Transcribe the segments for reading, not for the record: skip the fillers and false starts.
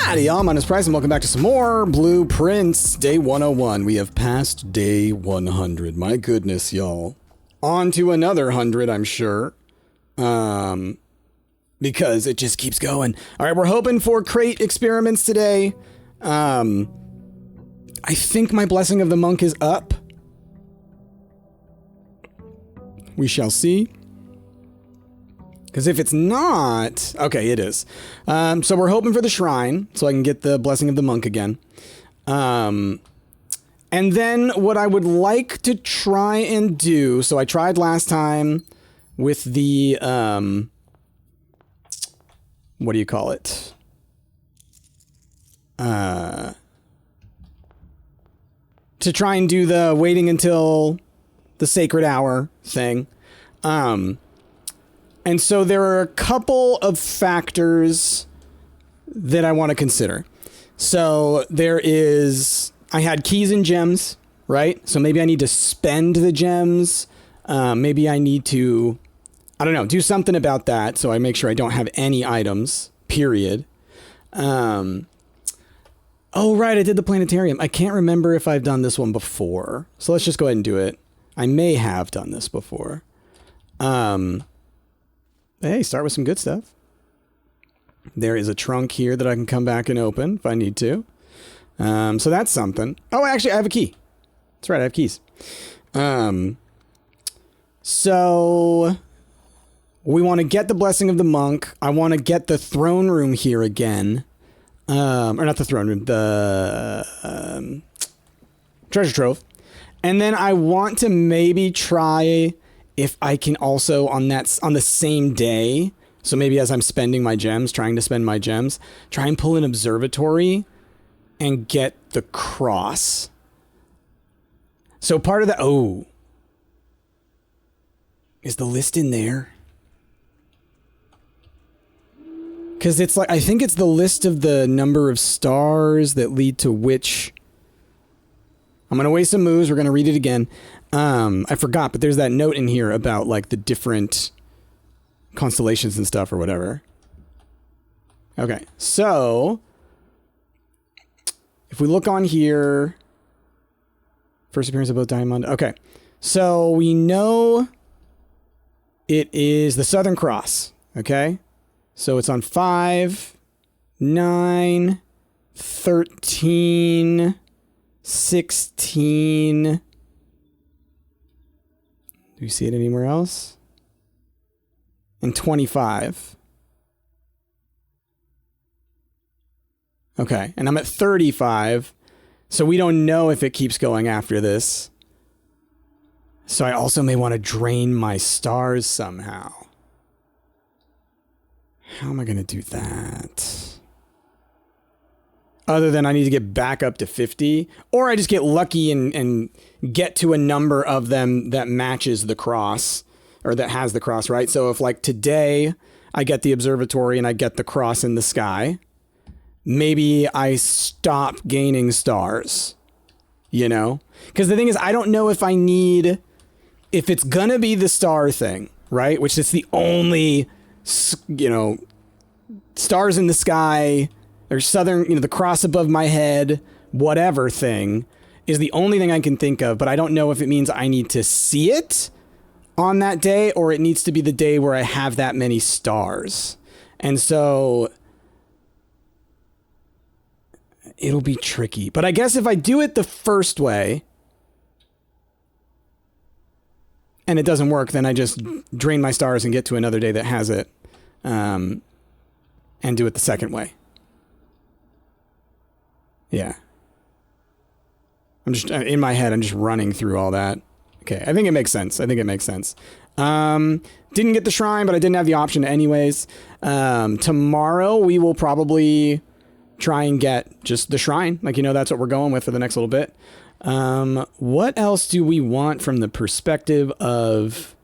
Howdy, y'all. My name is Price, and welcome back to some more Blueprints. Day 101. We have passed day 100. My goodness, y'all. On to another 100, I'm sure. Because it just keeps going. All right, we're hoping for crate experiments today. I think my Blessing of the Monk is up. We shall see. Because if it's not... Okay, it is. So we're hoping for the shrine, so I can get the Blessing of the Monk again. And then what I would like to try and do... So I tried last time with the... what do you call it? To try and do the waiting until the sacred hour thing. And so there are a couple of factors that I want to consider. So there is, I had keys and gems, right? So maybe I need to spend the gems. Maybe I need to, I don't know, do something about that so I make sure I don't have any items, period. Oh, right, I did the planetarium. I can't remember if I've done this one before. So let's just go ahead and do it. I may have done this before. Hey, start with some good stuff. There is a trunk here that I can come back and open if I need to. So that's something. Oh, actually, I have a key. That's right, I have keys. So we want to get the Blessing of the Monk. I want to get the throne room here again. Or not the throne room, the treasure trove. And then I want to maybe try... if I can also on the same day, so maybe as I'm spending my gems, trying to spend my gems, try and pull an observatory and get the cross. So part of the, oh, is the list in there? Because it's like, I think it's the list of the number of stars that lead to which. I'm going to waste some moves. We're going to read it again. I forgot, but there's that note in here about like the different constellations and stuff or whatever. Okay, so if we look on here, first appearance of both Diamond. Okay, so we know it is the Southern Cross. Okay, so it's on 5, 9, 13, 16... Do you see it anywhere else? And 25. Okay, and I'm at 35. So we don't know if it keeps going after this. So I also may want to drain my stars somehow. How am I going to do that? Other than I need to get back up to 50, or I just get lucky and get to a number of them that matches the cross, or that has the cross, right? So if like today I get the observatory and I get the cross in the sky, maybe I stop gaining stars, you know? Because the thing is, I don't know if I need, if it's gonna be the star thing, right? Which is the only, you know, stars in the sky, or southern, you know, the cross above my head, whatever thing, is the only thing I can think of, but I don't know if it means I need to see it on that day, or it needs to be the day where I have that many stars. And so it'll be tricky. But I guess if I do it the first way and it doesn't work, then I just drain my stars and get to another day that has it, and do it the second way. Yeah. I'm just, in my head, I'm just running through all that. Okay, I think it makes sense. Didn't get the shrine, but I didn't have the option anyways. Tomorrow, we will probably try and get just the shrine. Like, you know, that's what we're going with for the next little bit. What else do we want from the perspective of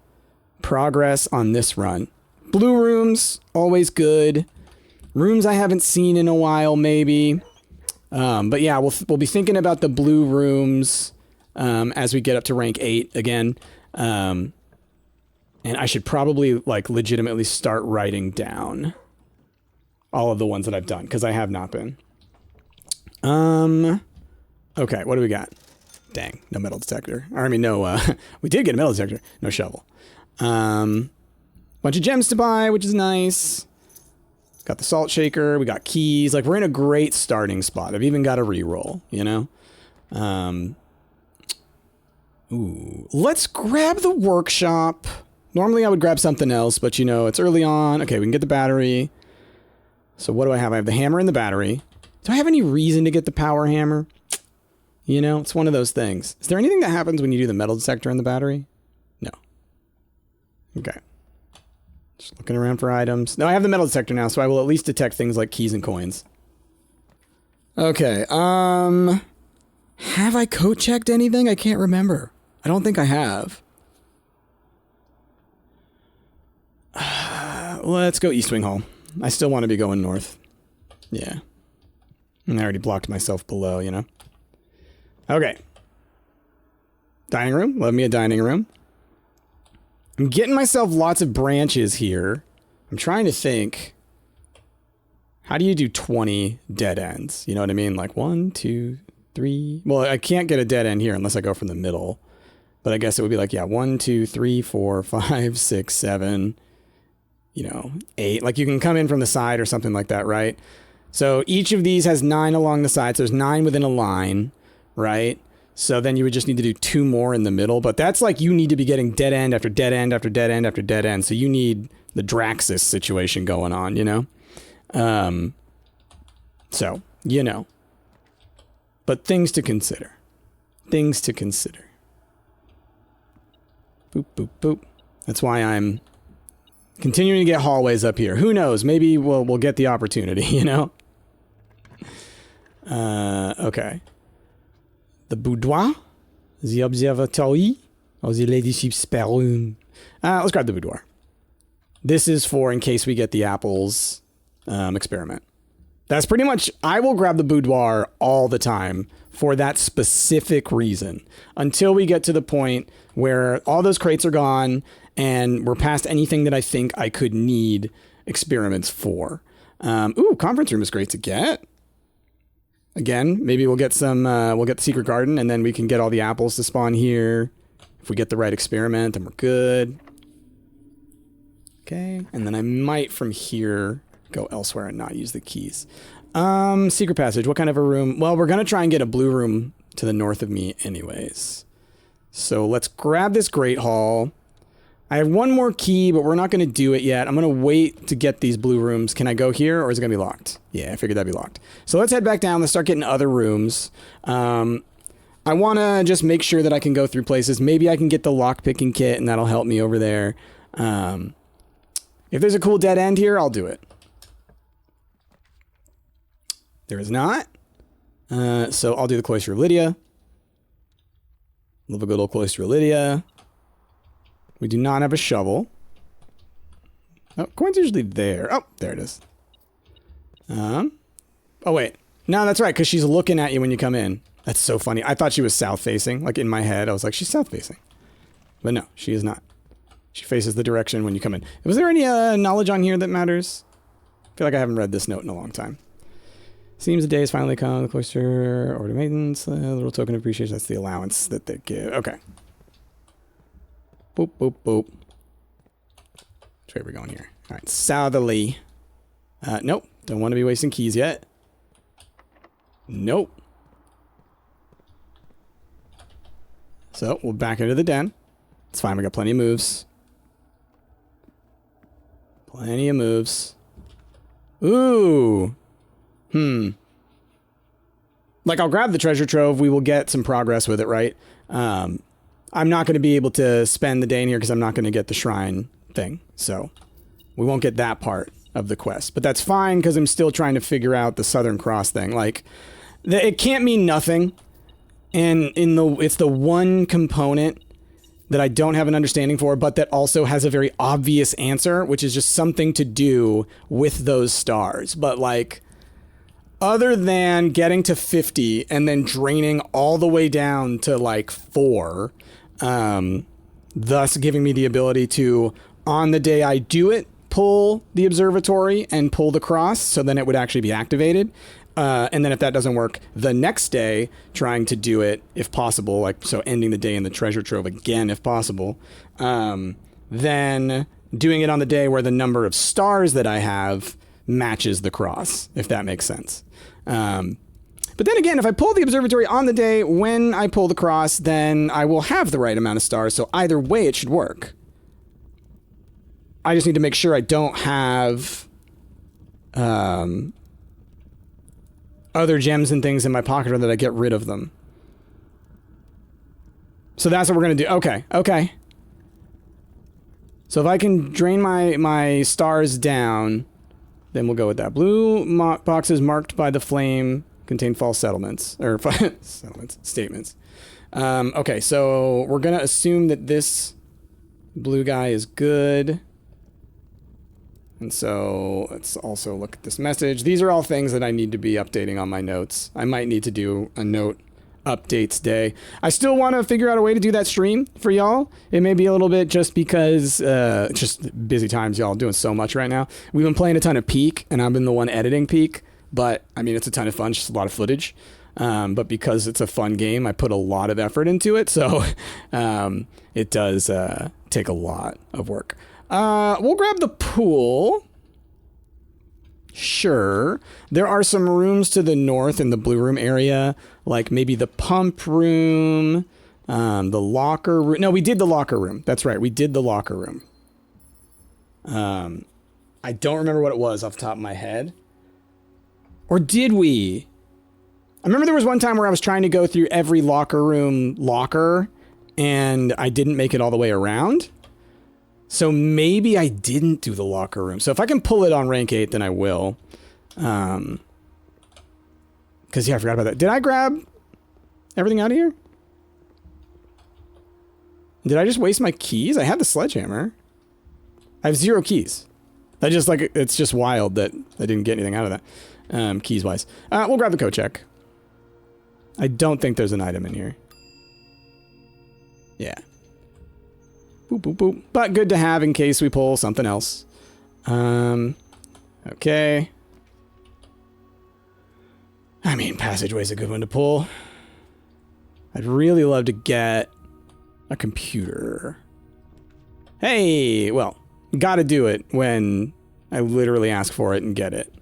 progress on this run? Blue rooms, always good. Rooms I haven't seen in a while, maybe. But yeah, we'll be thinking about the blue rooms as we get up to rank 8 again. And I should probably like legitimately start writing down all of the ones that I've done, because I have not been. Okay, what do we got? Dang, no metal detector. Or, I mean, no, we did get a metal detector. No shovel. Bunch of gems to buy, which is nice. Got the salt shaker. We got keys. Like, we're in a great starting spot. I've even got a reroll, you know? Ooh, let's grab the workshop. Normally I would grab something else, but you know, it's early on. Okay, we can get the battery. So what do I have? I have the hammer and the battery. Do I have any reason to get the power hammer? You know, it's one of those things. Is there anything that happens when you do the metal detector and the battery? No. Okay. Just looking around for items. No, I have the metal detector now, so I will at least detect things like keys and coins. Okay, have I coat checked anything? I can't remember. I don't think I have. Let's go East Wing Hall. I still want to be going north. Yeah. And I already blocked myself below, you know? Okay. Dining room. Love me a dining room. I'm getting myself lots of branches here. I'm trying to think. How do you do 20 dead ends? You know what I mean? Like 1, 2, 3. Well, I can't get a dead end here unless I go from the middle. But I guess it would be like, yeah, 1, 2, 3, 4, 5, 6, 7, you know, 8. Like you can come in from the side or something like that, right? So each of these has 9 along the side. So there's 9 within a line, right? So then you would just need to do 2 more in the middle. But that's like you need to be getting dead end after dead end after dead end after dead end. So you need the Draxus situation going on, you know? So, you know. But things to consider. Things to consider. Boop, boop, boop. That's why I'm continuing to get hallways up here. Who knows? Maybe we'll get the opportunity, you know? Okay. The boudoir? The observatory? Or the ladyship's spare room? Let's grab the boudoir. This is for in case we get the apples experiment. That's pretty much, I will grab the boudoir all the time for that specific reason until we get to the point where all those crates are gone and we're past anything that I think I could need experiments for. Ooh, conference room is great to get. Again, maybe we'll get the secret garden and then we can get all the apples to spawn here. If we get the right experiment, then we're good. Okay, and then I might from here go elsewhere and not use the keys. Secret passage. What kind of a room? Well, we're going to try and get a blue room to the north of me anyways. So let's grab this Great Hall. I have one more key, but we're not going to do it yet. I'm going to wait to get these blue rooms. Can I go here or is it going to be locked? Yeah, I figured that'd be locked. So let's head back down. Let's start getting other rooms. I want to just make sure that I can go through places. Maybe I can get the lockpicking kit and that'll help me over there. If there's a cool dead end here, I'll do it. There is not. So I'll do the Cloister of Lydia. Love a good old Cloister of Lydia. We do not have a shovel. Oh, coin's usually there. Oh, there it is. Oh, wait. No, that's right, because she's looking at you when you come in. That's so funny. I thought she was south-facing. Like, in my head, I was like, she's south-facing. But no, she is not. She faces the direction when you come in. Was there any knowledge on here that matters? I feel like I haven't read this note in a long time. Seems the day has finally come. The cloister, order maintenance, a little token of appreciation. That's the allowance that they give. Okay. Boop, boop, boop. Which way are we going here? All right, southerly. Nope. Don't want to be wasting keys yet. Nope. So we'll back into the den. It's fine. We got plenty of moves. Plenty of moves. Ooh. Like, I'll grab the treasure trove. We will get some progress with it, right? I'm not going to be able to spend the day in here because I'm not going to get the shrine thing. So we won't get that part of the quest. But that's fine because I'm still trying to figure out the Southern Cross thing. Like, it can't mean nothing. And it's the one component that I don't have an understanding for, but that also has a very obvious answer, which is just something to do with those stars. But, like, other than getting to 50 and then draining all the way down to, like, 4, thus giving me the ability to, on the day I do it, pull the observatory and pull the cross, so then it would actually be activated. And then if that doesn't work, the next day, trying to do it if possible, like so ending the day in the treasure trove again if possible. Then doing it on the day where the number of stars that I have matches the cross, if that makes sense. But then again, if I pull the observatory on the day when I pull the cross, then I will have the right amount of stars. So either way, it should work. I just need to make sure I don't have other gems and things in my pocket, or that I get rid of them. So that's what we're going to do. Okay, okay. So if I can drain my stars down, then we'll go with that. Blue boxes marked by the flame contain false settlements. Or statements. Okay, so we're going to assume that this blue guy is good. And so let's also look at this message. These are all things that I need to be updating on my notes. I might need to do a note updates day. I still want to figure out a way to do that stream for y'all. It may be a little bit just because just busy times, y'all, doing so much right now. We've been playing a ton of Peak, and I've been the one editing Peak. But, I mean, it's a ton of fun, just a lot of footage. But because it's a fun game, I put a lot of effort into it. So it does take a lot of work. We'll grab the pool. Sure. There are some rooms to the north in the blue room area, like maybe the pump room, the locker room. No, we did the locker room. That's right. We did the locker room. I don't remember what it was off the top of my head. Or did we? I remember there was one time where I was trying to go through every locker room locker, and I didn't make it all the way around. So maybe I didn't do the locker room. So if I can pull it on rank 8, then I will. Because, yeah, I forgot about that. Did I grab everything out of here? Did I just waste my keys? I had the sledgehammer. I have 0 keys. It's just wild that I didn't get anything out of that, keys-wise. We'll grab the coat check. I don't think there's an item in here. Yeah. Boop, boop, boop. But good to have in case we pull something else. Okay. I mean, passageway's a good one to pull. I'd really love to get a computer. Hey, well, gotta do it when I literally ask for it and get it.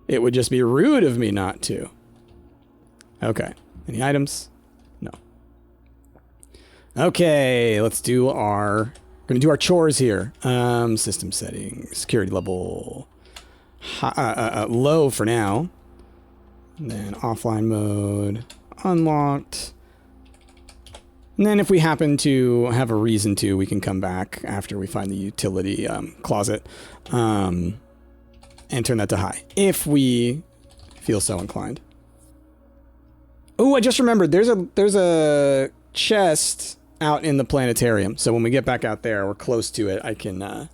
It would just be rude of me not to. Okay. Any items? No. Okay, let's do we're gonna do our chores here. System settings, security level, low for now. And then offline mode, unlocked. And then if we happen to have a reason to, we can come back after we find the utility closet and turn that to high, if we feel so inclined. Oh, I just remembered, there's a chest out in the planetarium. So when we get back out there, we're close to it, I can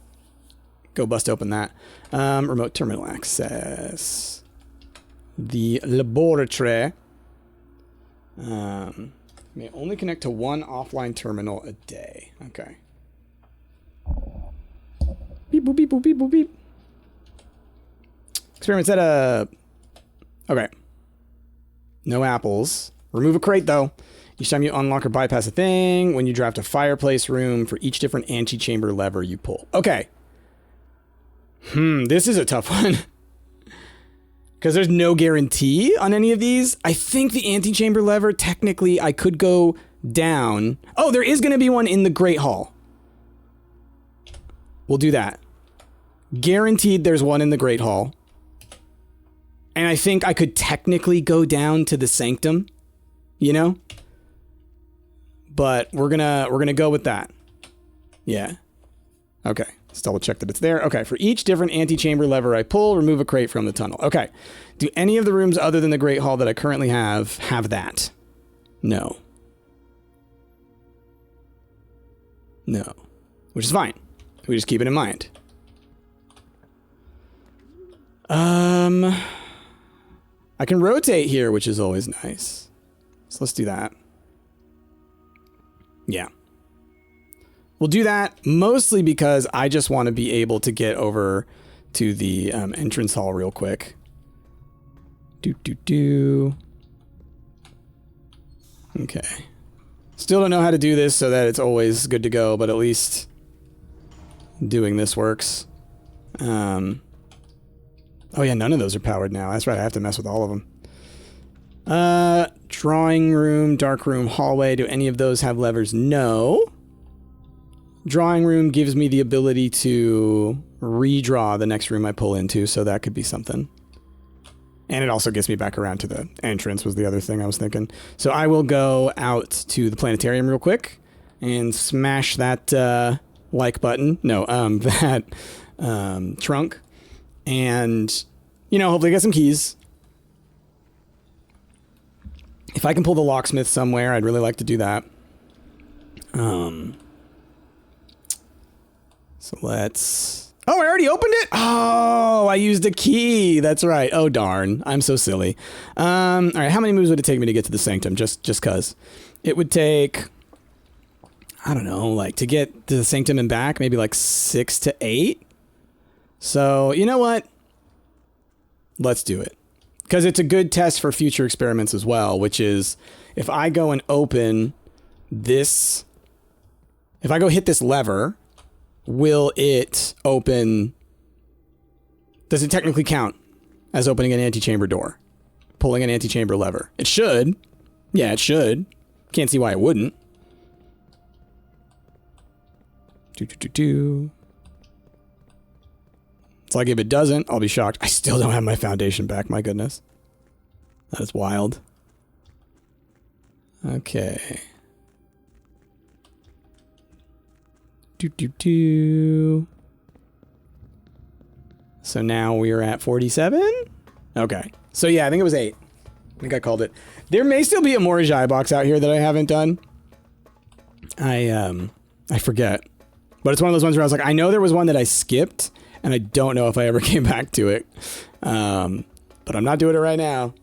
go bust open that. Remote terminal access. The laboratory. May only connect to one offline terminal a day. Okay. Beep, boop, beep, boop, beep, boop, beep. Experiment setup. Okay. No apples. Remove a crate, though. Each time you unlock or bypass a thing, when you draft a fireplace room for each different antechamber lever you pull. Okay. This is a tough one. Because there's no guarantee on any of these. I think the antechamber lever, technically, I could go down. Oh, there is going to be one in the Great Hall. We'll do that. Guaranteed there's one in the Great Hall. And I think I could technically go down to the Sanctum, you know? But we're gonna go with that. Yeah. Okay. Let's double check that it's there. Okay, for each different antechamber lever I pull, remove a crate from the tunnel. Okay. Do any of the rooms other than the Great Hall that I currently have that? No. No. Which is fine. We just keep it in mind. I can rotate here, which is always nice. So let's do that. Yeah. We'll do that mostly because I just want to be able to get over to the entrance hall real quick. Okay. Still don't know how to do this so that it's always good to go, but at least doing this works. Oh yeah, none of those are powered now. That's right, I have to mess with all of them. Drawing room, dark room, hallway. Do any of those have levers? No. Drawing room gives me the ability to redraw the next room I pull into, so that could be something. And it also gets me back around to the entrance was the other thing I was thinking. So I will go out to the planetarium real quick and smash that like button. No, that trunk. And, you know, hopefully get some keys. If I can pull the locksmith somewhere, I'd really like to do that. So let's... Oh, I already opened it? Oh, I used a key. That's right. Oh, darn. I'm so silly. All right, how many moves would it take me to get to the sanctum? Just cause. It would take... I don't know, like, to get to the sanctum and back, maybe like 6 to 8. So, you know what? Let's do it. Because it's a good test for future experiments as well, which is if I go and open this... If I go hit this lever... Will it open... Does it technically count as opening an antechamber door? Pulling an antechamber lever? It should. Yeah, it should. Can't see why it wouldn't. It's like if it doesn't, I'll be shocked. I still don't have my foundation back, my goodness. That is wild. Okay. So now we are at 47? Okay. So yeah, I think it was 8. I think I called it. There may still be a Morajai box out here that I haven't done. I forget. But it's one of those ones where I was like, I know there was one that I skipped, and I don't know if I ever came back to it. But I'm not doing it right now.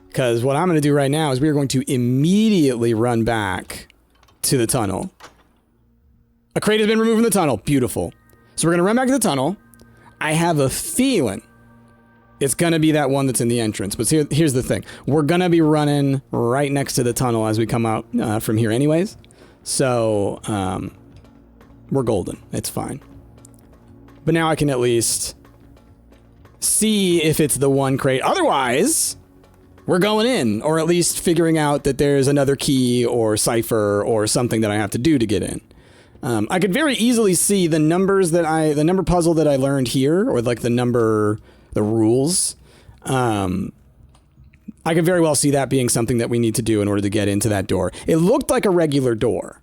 Because what I'm going to do right now is we are going to immediately run back to the tunnel. A crate has been removed from the tunnel. Beautiful. So we're going to run back to the tunnel. I have a feeling it's going to be that one that's in the entrance. But here's the thing. We're going to be running right next to the tunnel as we come out from here anyways. So we're golden. It's fine. But now I can at least see if it's the one crate. Otherwise, we're going in. Or at least figuring out that there's another key or cipher or something that I have to do to get in. I could very easily see the numbers that the number puzzle that I learned here, or like the rules. I could very well see that being something that we need to do in order to get into that door. It looked like a regular door,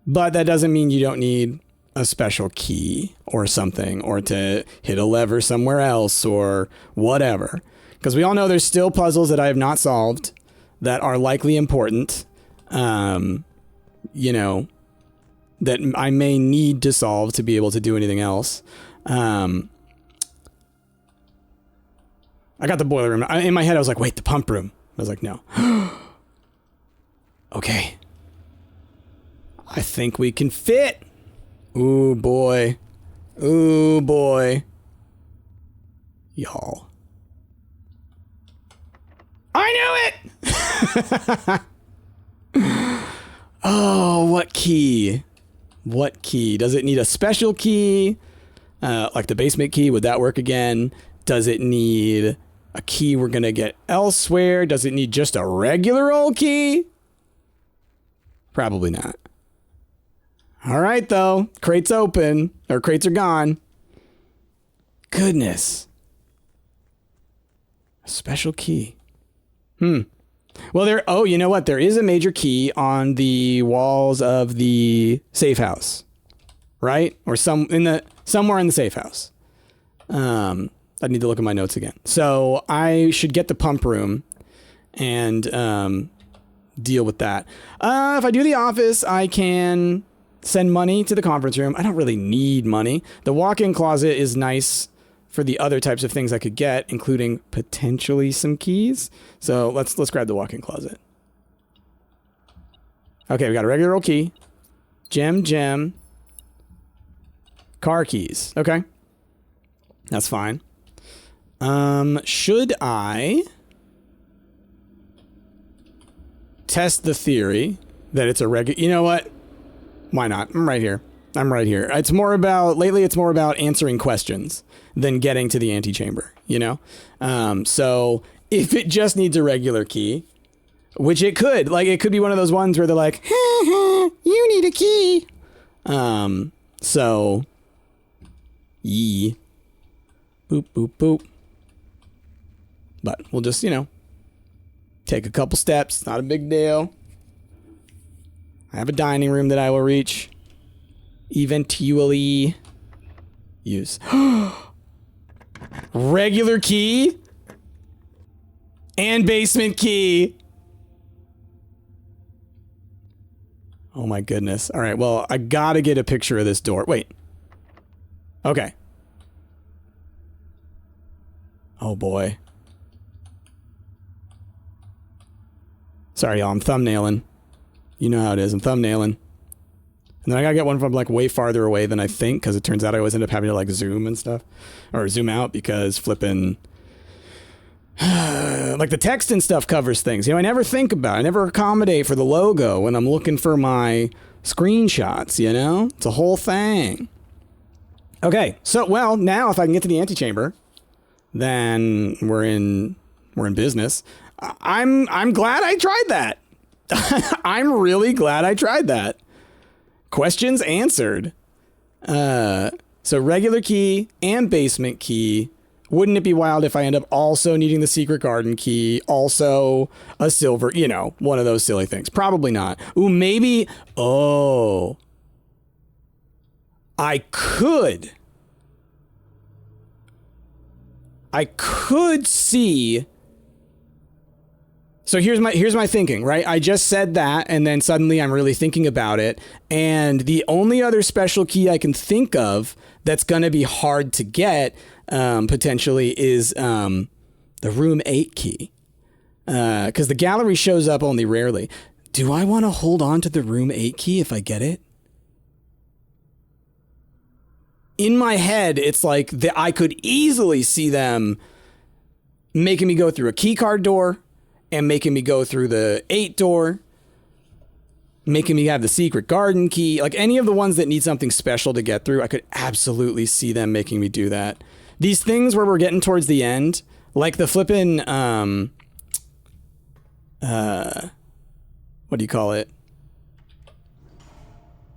but that doesn't mean you don't need a special key or something, or to hit a lever somewhere else or whatever. Because we all know there's still puzzles that I have not solved that are likely important. You know, that I may need to solve to be able to do anything else. I got the boiler room. In my head, I was like, wait, the pump room. I was like, no. Okay. I think we can fit. Ooh, boy. Ooh, boy. Y'all. I knew it! Oh, what key? What key? Does it need a special key? Like the basement key, would that work again? Does it need a key we're gonna get elsewhere? Does it need just a regular old key? Probably not. All right, though. Crate's open. Or crates are gone. Goodness. A special key. Well, oh, you know what? There is a major key on the walls of the safe house, right? Or somewhere in the safe house. I need to look at my notes again. So I should get the pump room and deal with that. If I do the office, I can send money to the conference room. I don't really need money. The walk-in closet is nice for the other types of things I could get, including potentially some keys. So let's grab the walk-in closet. Okay, we got a regular old key. Gem. Car keys. Okay. That's fine. Should I test the theory that it's a regular. You know what? Why not? I'm right here. It's more about answering questions than getting to the antechamber, you know? So if it just needs a regular key, which it could be one of those ones where they're like, you need a key. So, boop, boop, boop. But we'll just, take a couple steps. Not a big deal. I have a dining room that I will reach. Eventually use. Regular key and basement key. Oh my goodness. All right, well, I gotta get a picture of this door. Wait. Okay. Oh boy. Sorry, y'all, I'm thumbnailing. You know how it is, I'm thumbnailing. And then I gotta get one from like way farther away than I think, because it turns out I always end up having to like zoom and stuff. Or zoom out because flipping... like the text and stuff covers things. I never think about it. I never accommodate for the logo when I'm looking for my screenshots, It's a whole thing. Okay, so, well, now if I can get to the antechamber, then we're in business. I'm glad I tried that. I'm really glad I tried that. Questions answered. So regular key and basement key. Wouldn't it be wild if I end up also needing the secret garden key, also a silver, one of those silly things? Probably not. Ooh, maybe. Oh, I could see. So here's my thinking, right? I just said that, and then suddenly I'm really thinking about it. And the only other special key I can think of that's going to be hard to get, potentially, is the room 8 key. Because the gallery shows up only rarely. Do I want to hold on to the room 8 key if I get it? In my head, it's like I could easily see them making me go through a keycard door, and making me go through the 8 door, making me have the secret garden key, like any of the ones that need something special to get through. I could absolutely see them making me do that. These things where we're getting towards the end, like the flippin', what do you call it?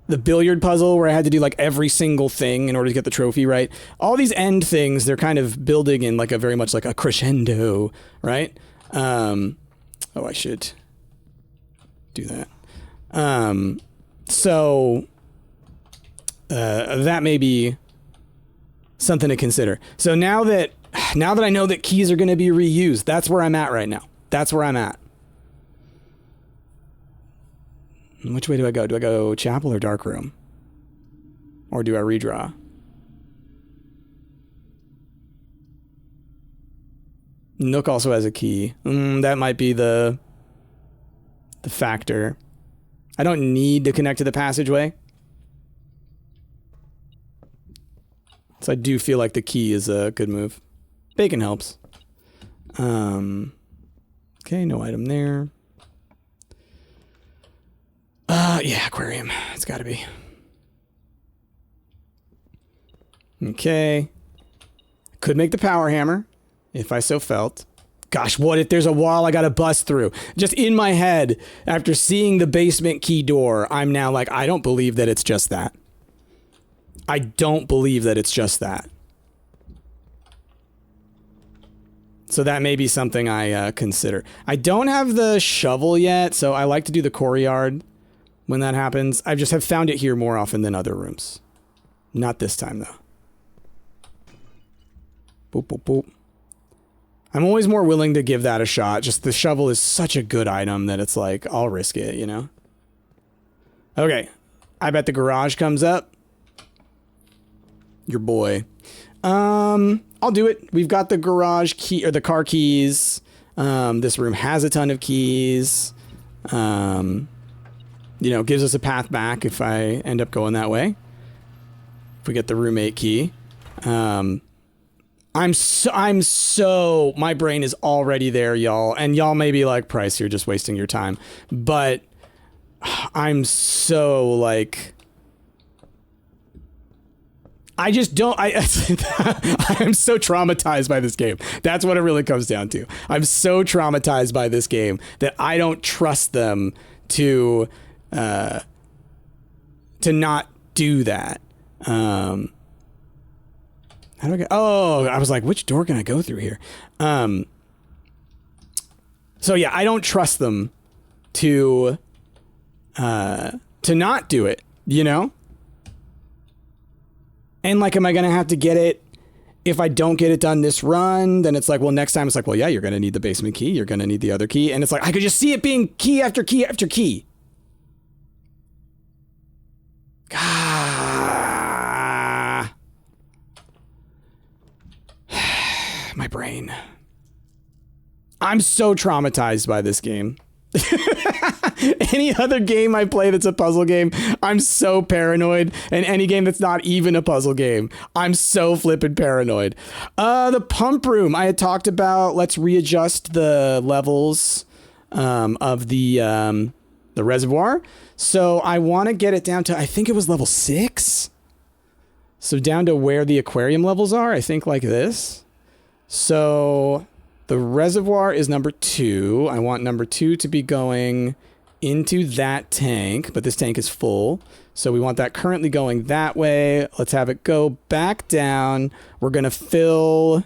The billiard puzzle where I had to do like every single thing in order to get the trophy, right? All these end things, they're kind of building in like a very much like a crescendo, right? Oh, I should do that. So that may be something to consider. So now that I know that keys are going to be reused, that's where I'm at right now. That's where I'm at. Which way do I go? Do I go chapel or dark room? Or do I redraw? Nook also has a key. That might be the factor. I don't need to connect to the passageway. So I do feel like the key is a good move. Bacon helps. Okay, no item there. Yeah, aquarium. It's gotta be. Okay. Could make the power hammer. If I so felt. Gosh, what if there's a wall I gotta bust through? Just in my head, after seeing the basement key door, I'm now like, I don't believe that it's just that. I don't believe that it's just that. So that may be something I consider. I don't have the shovel yet, so I like to do the courtyard when that happens. I just have found it here more often than other rooms. Not this time, though. Boop, boop, boop. I'm always more willing to give that a shot. Just the shovel is such a good item that it's like, I'll risk it, Okay. I bet the garage comes up. Your boy. I'll do it. We've got the garage key, or the car keys. This room has a ton of keys. Gives us a path back if I end up going that way. If we get the room 8 key. My brain is already there, y'all. And y'all may be like, Price, you're just wasting your time. But I'm so like, I just don't, I'm so traumatized by this game. That's what it really comes down to. I'm so traumatized by this game that I don't trust them to not do that. How do I get, oh, I was like, which door can I go through here? So yeah, I don't trust them to not do it, you know? And like, am I going to have to get it? If I don't get it done this run, then it's like, well, next time it's like, well, yeah, you're going to need the basement key. You're going to need the other key. And it's like, I could just see it being key after key after key. Ah. My brain. I'm so traumatized by this game. Any other game I play that's a puzzle game, I'm so paranoid. And any game that's not even a puzzle game, I'm so flippin' paranoid. The pump room I had talked about. Let's readjust the levels of the reservoir. So I want to get it down to, I think it was level 6. So down to where the aquarium levels are, I think like this. So the reservoir is number 2. I want number 2 to be going into that tank, but this tank is full. So we want that currently going that way. Let's have it go back down. We're going to fill...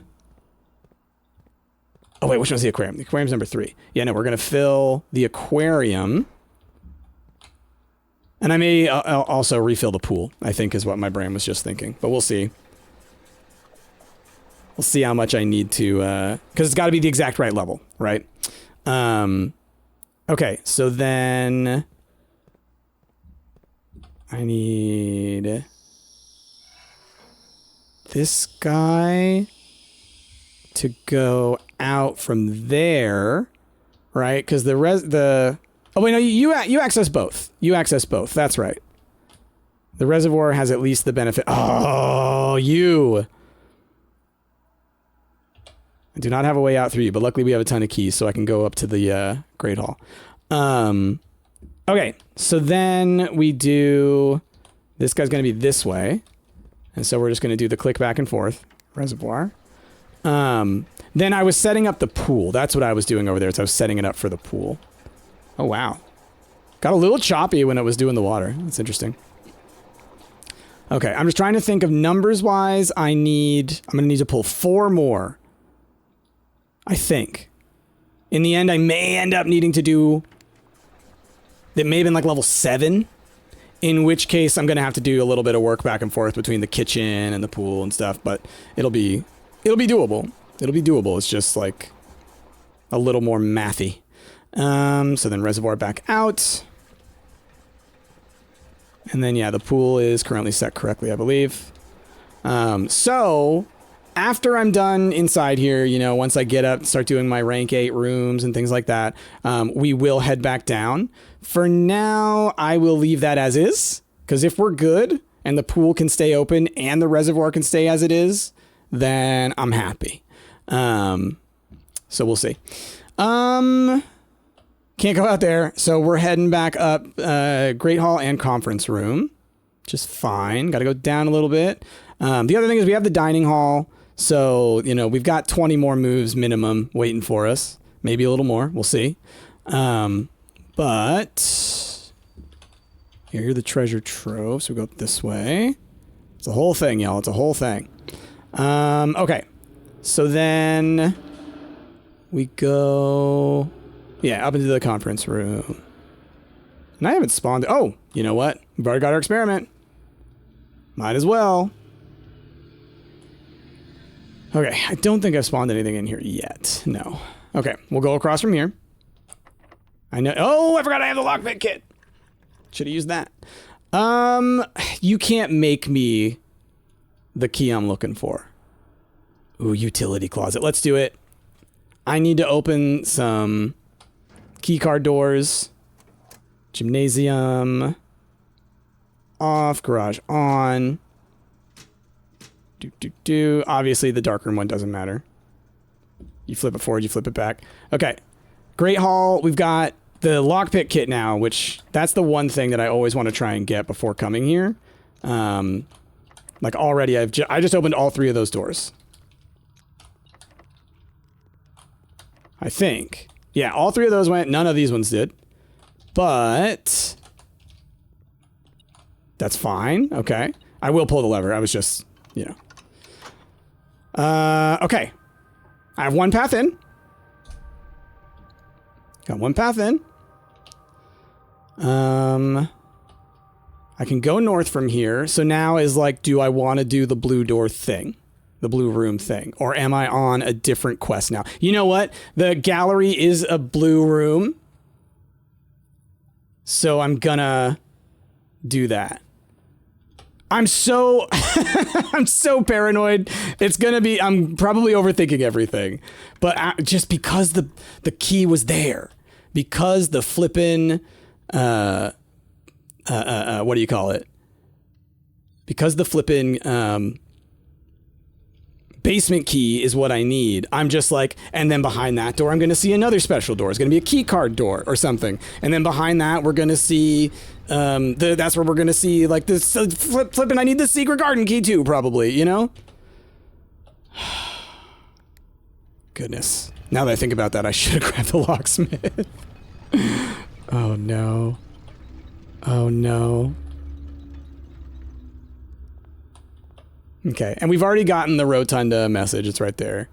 Oh, wait, which one's the aquarium? The aquarium's number 3. Yeah, no, we're going to fill the aquarium. And I may also refill the pool, I think is what my brain was just thinking. But we'll see. We'll see how much I need to... because it's got to be the exact right level, right? Okay, so then... I need... this guy to go out from there, right? Because the... Oh, wait, no, you access both. You access both. That's right. The reservoir has at least the benefit... Oh, you... I do not have a way out through you, but luckily we have a ton of keys, so I can go up to the Great Hall. Okay, so then we do... This guy's going to be this way. And so we're just going to do the click back and forth. Reservoir. Then I was setting up the pool. That's what I was doing over there. So I was setting it up for the pool. Oh, wow. Got a little choppy when it was doing the water. That's interesting. Okay, I'm just trying to think of numbers-wise. I'm going to need to pull 4 more. I think. In the end, I may end up needing to do... That may have been like level 7. In which case, I'm going to have to do a little bit of work back and forth between the kitchen and the pool and stuff. But it'll be doable. It'll be doable. It's just like a little more mathy. So then reservoir back out. And then, yeah, the pool is currently set correctly, I believe. So... After I'm done inside here, you know, once I get up and start doing my rank 8 rooms and things like that, we will head back down. For now, I will leave that as is, because if we're good and the pool can stay open and the reservoir can stay as it is, then I'm happy. So we'll see. Can't go out there, so we're heading back up Great Hall and Conference Room. Just fine. Got to go down a little bit. The other thing is we have the dining hall. So, you know, we've got 20 more moves minimum waiting for us. Maybe a little more. We'll see. But here are the treasure troves. We go up this way. It's a whole thing, y'all. It's a whole thing. Okay. So then we go... Yeah, up into the conference room. And I haven't spawned... Oh, you know what? We've already got our experiment. Might as well. Okay, I don't think I've spawned anything in here yet. No. Okay, we'll go across from here. I know... Oh, I forgot I have the lockpick kit. Should have used that. You can't make me the key I'm looking for. Ooh, utility closet. Let's do it. I need to open some keycard doors. Gymnasium. Off. Garage on. Obviously, the darkroom one doesn't matter. You flip it forward, you flip it back. Okay. Great Hall. We've got the lockpick kit now, which that's the one thing that I always want to try and get before coming here. Like already, I just opened all 3 of those doors. I think. Yeah, all 3 of those went. None of these ones did. But that's fine. Okay. I will pull the lever. I was just, you know. Okay. I have 1 path in. Got 1 path in. I can go north from here. So now is like, do I want to do the blue door thing? The blue room thing? Or am I on a different quest now? You know what? The gallery is a blue room. So I'm gonna do that. I'm so I'm so paranoid. It's gonna be, I'm probably overthinking everything. But just because the key was there. Because the flippin' what do you call it? Because the flippin' basement key is what I need. I'm just like, and then behind that door, I'm going to see another special door. It's going to be a key card door or something. And then behind that, we're going to see, that's where we're going to see like this flipping. I need the secret garden key too, probably, you know? Goodness. Now that I think about that, I should have grabbed the locksmith. Oh no. Oh no. Okay, and we've already gotten the rotunda message. It's right there.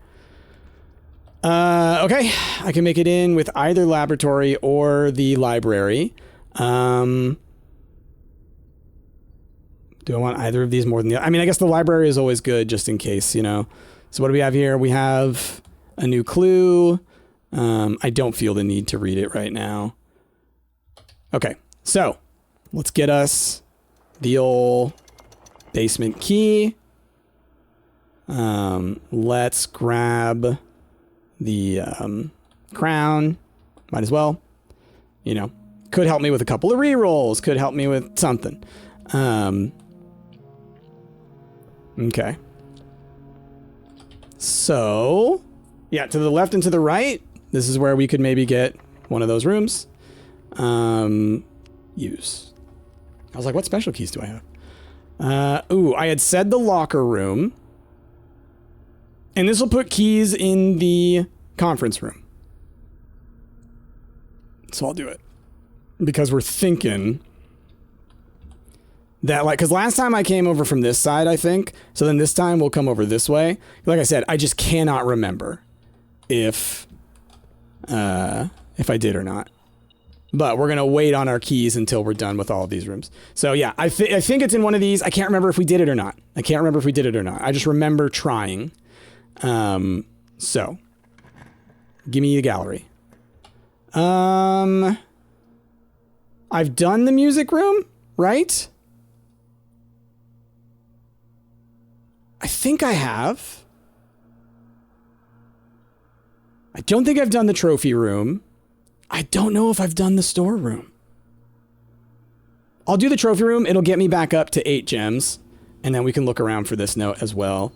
Okay, I can make it in with either laboratory or the library. Do I want either of these more than the other? I mean, I guess the library is always good just in case, you know. So what do we have here? We have a new clue. I don't feel the need to read it right now. Okay, so let's get us the old basement key. Let's grab the crown. Might as well. You know, could help me with a couple of rerolls. Could help me with something. Okay. So, yeah, to the left and to the right, this is where we could maybe get one of those rooms. Use. I was like, what special keys do I have? Ooh, I had said the locker room. And this will put keys in the conference room. So I'll do it. Because we're thinking that, like, because last time I came over from this side, I think. So then this time we'll come over this way. Like I said, I just cannot remember if I did or not. But we're going to wait on our keys until we're done with all of these rooms. So yeah, I think it's in one of these. I can't remember if we did it or not. I just remember trying. So give me the gallery. I've done the music room, right? I think I have. I don't think I've done the trophy room. I don't know if I've done the storeroom. I'll do the trophy room. It'll get me back up to 8 gems. And then we can look around for this note as well.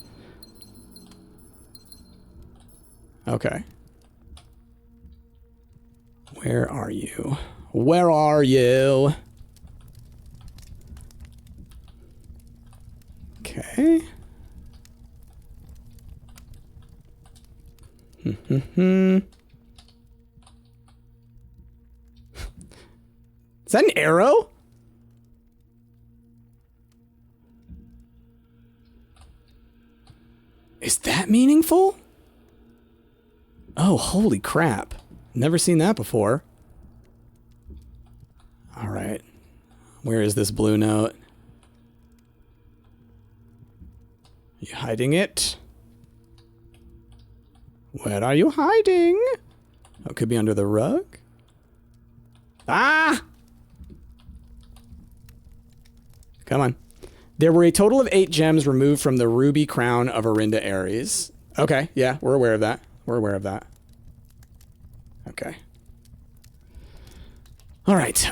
Okay. Where are you? Where are you? Okay. Is that an arrow? Is that meaningful? Oh, holy crap. Never seen that before. All right. Where is this blue note? You hiding it? Where are you hiding? Oh, it could be under the rug. Ah! Come on. There were a total of 8 gems removed from the ruby crown of Arinda Ares. Okay, yeah, we're aware of that. We're aware of that. Okay. All right.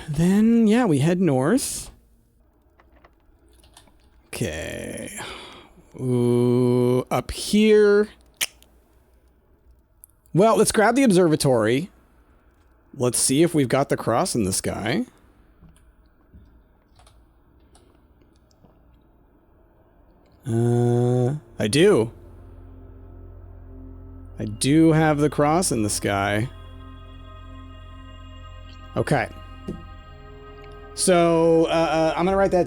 Then, yeah, we head north. Okay. Ooh, up here. Well, let's grab the observatory. Let's see if we've got the cross in the sky. I do. I do have the cross in the sky. Okay. So, I'm gonna write that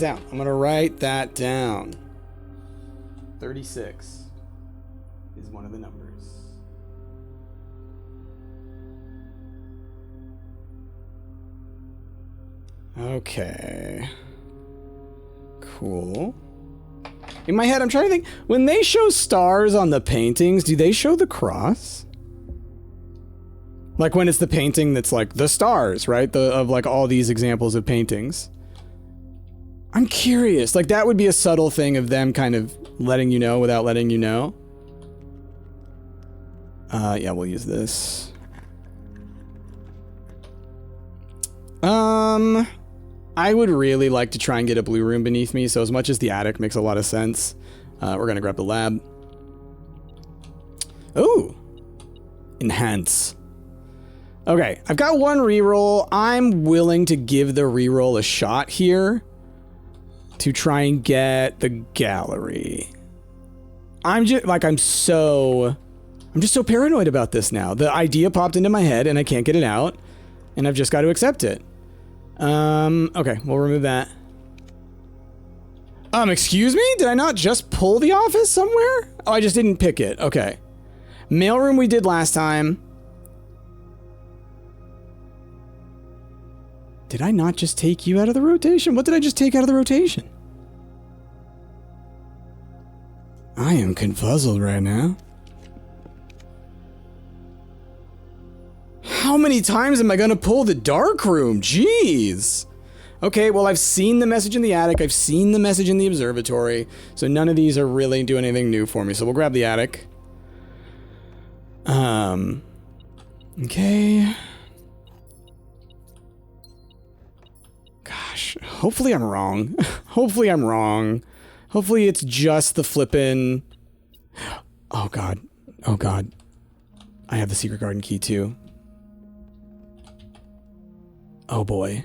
down. 36 is one of the numbers. Okay. Cool. In my head, I'm trying to think, when they show stars on the paintings, do they show the cross? Like when it's the painting that's like the stars, right? Of like all these examples of paintings. I'm curious. Like that would be a subtle thing of them kind of letting you know without letting you know. Yeah, we'll use this. I would really like to try and get a blue room beneath me, so as much as the attic makes a lot of sense, we're gonna grab the lab. Ooh! Enhance. Okay, I've got one reroll. I'm willing to give the reroll a shot here to try and get the gallery. I'm just so paranoid about this now. The idea popped into my head and I can't get it out, and I've just got to accept it. Okay, we'll remove that. Excuse me? Did I not just pull the office somewhere? Oh, I just didn't pick it. Okay. Mailroom we did last time. Did I not just take you out of the rotation? What did I just take out of the rotation? I am confuzzled right now. How many times am I gonna pull the dark room? Jeez. Okay, well, I've seen the message in the attic. I've seen the message in the observatory. So none of these are really doing anything new for me. So we'll grab the attic. Okay. Gosh, hopefully I'm wrong. Hopefully I'm wrong. Hopefully it's just the flippin'... Oh, God. Oh, God. I have the secret garden key, too. Oh, boy.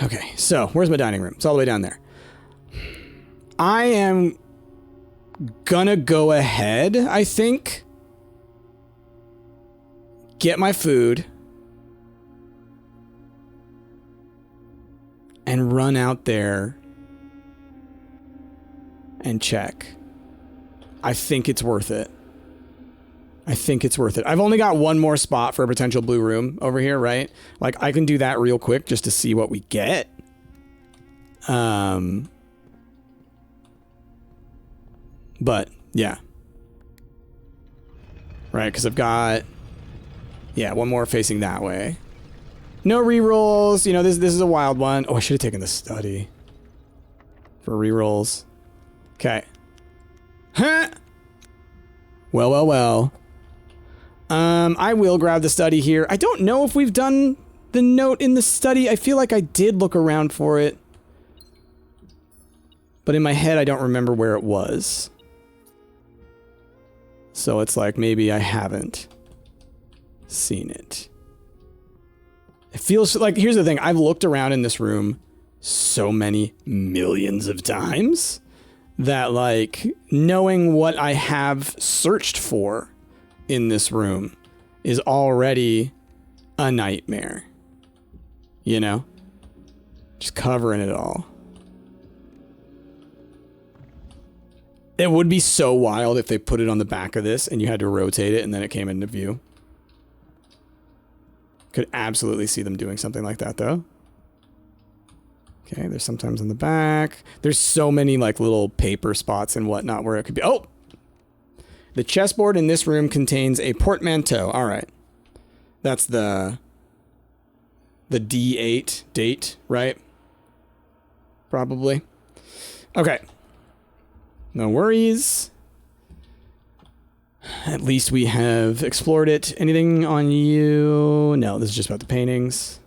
Okay, so where's my dining room? It's all the way down there. I am gonna go ahead, I think. Get my food. And run out there and check. I think it's worth it. I think it's worth it. I've only got one more spot for a potential blue room over here, right? Like, I can do that real quick just to see what we get. But, yeah. Right, because I've got... Yeah, one more facing that way. No rerolls. You know, this is a wild one. Oh, I should have taken the study. For rerolls. Okay. Huh! Well, well, well. I will grab the study here. I don't know if we've done the note in the study. I feel like I did look around for it. But in my head, I don't remember where it was. So it's like maybe I haven't seen it. It feels like, here's the thing. I've looked around in this room so many millions of times that, like, knowing what I have searched for in this room is already a nightmare. You know? Just covering it all. It would be so wild if they put it on the back of this and you had to rotate it and then it came into view. Could absolutely see them doing something like that, though. Okay, there's sometimes on the back. There's so many, like, little paper spots and whatnot where it could be. Oh! The chessboard in this room contains a portmanteau. All right. That's the D8 date, right? Probably. Okay. No worries. At least we have explored it. Anything on you? No, this is just about the paintings.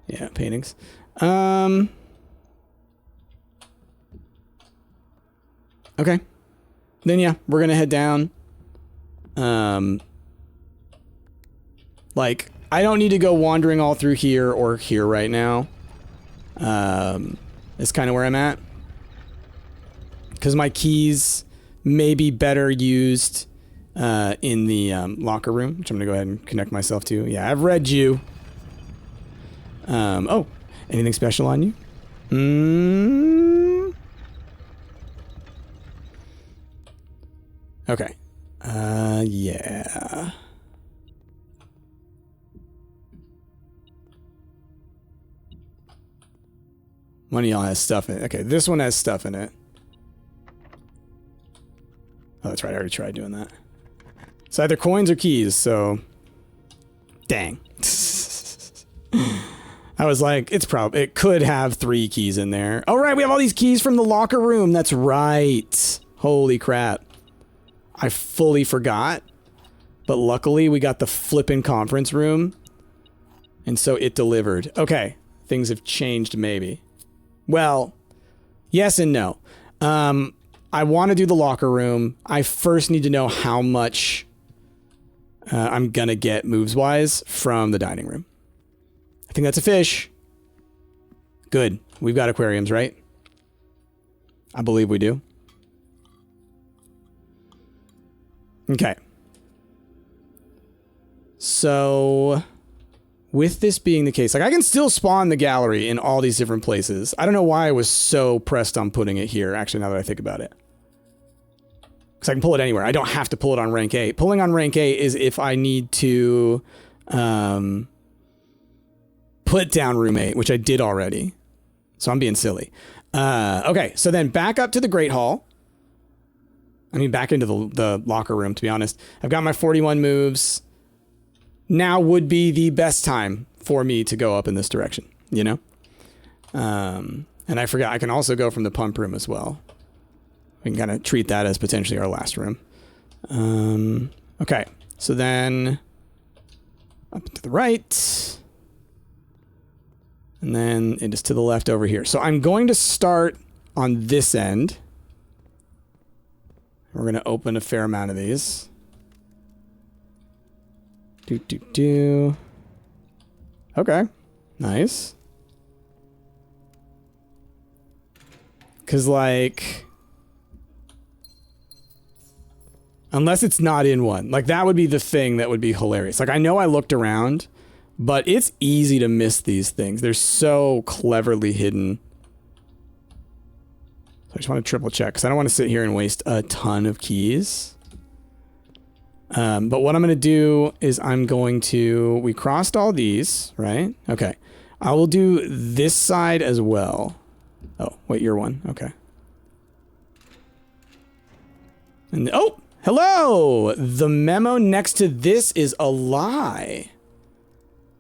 Yeah, paintings. Okay. Then yeah, we're gonna head down. Like, I don't need to go wandering all through here or here right now. It's kind of where I'm at. Because my keys may be better used in the locker room, which I'm going to go ahead and connect myself to. Yeah, I've read you. Oh, anything special on you? Okay. Yeah. One of y'all has stuff in it. Okay, this one has stuff in it. Oh, that's right. I already tried doing that. It's either coins or keys, so... Dang. I was like, it could have 3 keys in there. Oh, right, we have all these keys from the locker room. That's right. Holy crap. I fully forgot. But luckily, we got the flippin' conference room. And so it delivered. Okay. Things have changed, maybe. Well, yes and no. I want to do the locker room. I first need to know how much I'm going to get moves-wise from the dining room. I think that's a fish. Good. We've got aquariums, right? I believe we do. Okay. So, with this being the case, like, I can still spawn the gallery in all these different places. I don't know why I was so pressed on putting it here, actually, now that I think about it. Because I can pull it anywhere. I don't have to pull it on rank 8. Pulling on rank 8 is if I need to put down room 8, which I did already. So I'm being silly. Okay, so then back up to the Great Hall. I mean, back into the locker room, to be honest. I've got my 41 moves. Now would be the best time for me to go up in this direction, you know? And I forgot, I can also go from the pump room as well. We can kind of treat that as potentially our last room. Okay, so then up and to the right. And then it is to the left over here. So I'm going to start on this end. We're going to open a fair amount of these. Okay, nice. Because, like... Unless it's not in one. Like, that would be the thing that would be hilarious. Like, I know I looked around, but it's easy to miss these things. They're so cleverly hidden. So I just want to triple check, because I don't want to sit here and waste a ton of keys. But what I'm going to do is I'm going to... We crossed all these, right? Okay. I will do this side as well. Oh, wait, you're one. Okay. And oh! Hello! The memo next to this is a lie.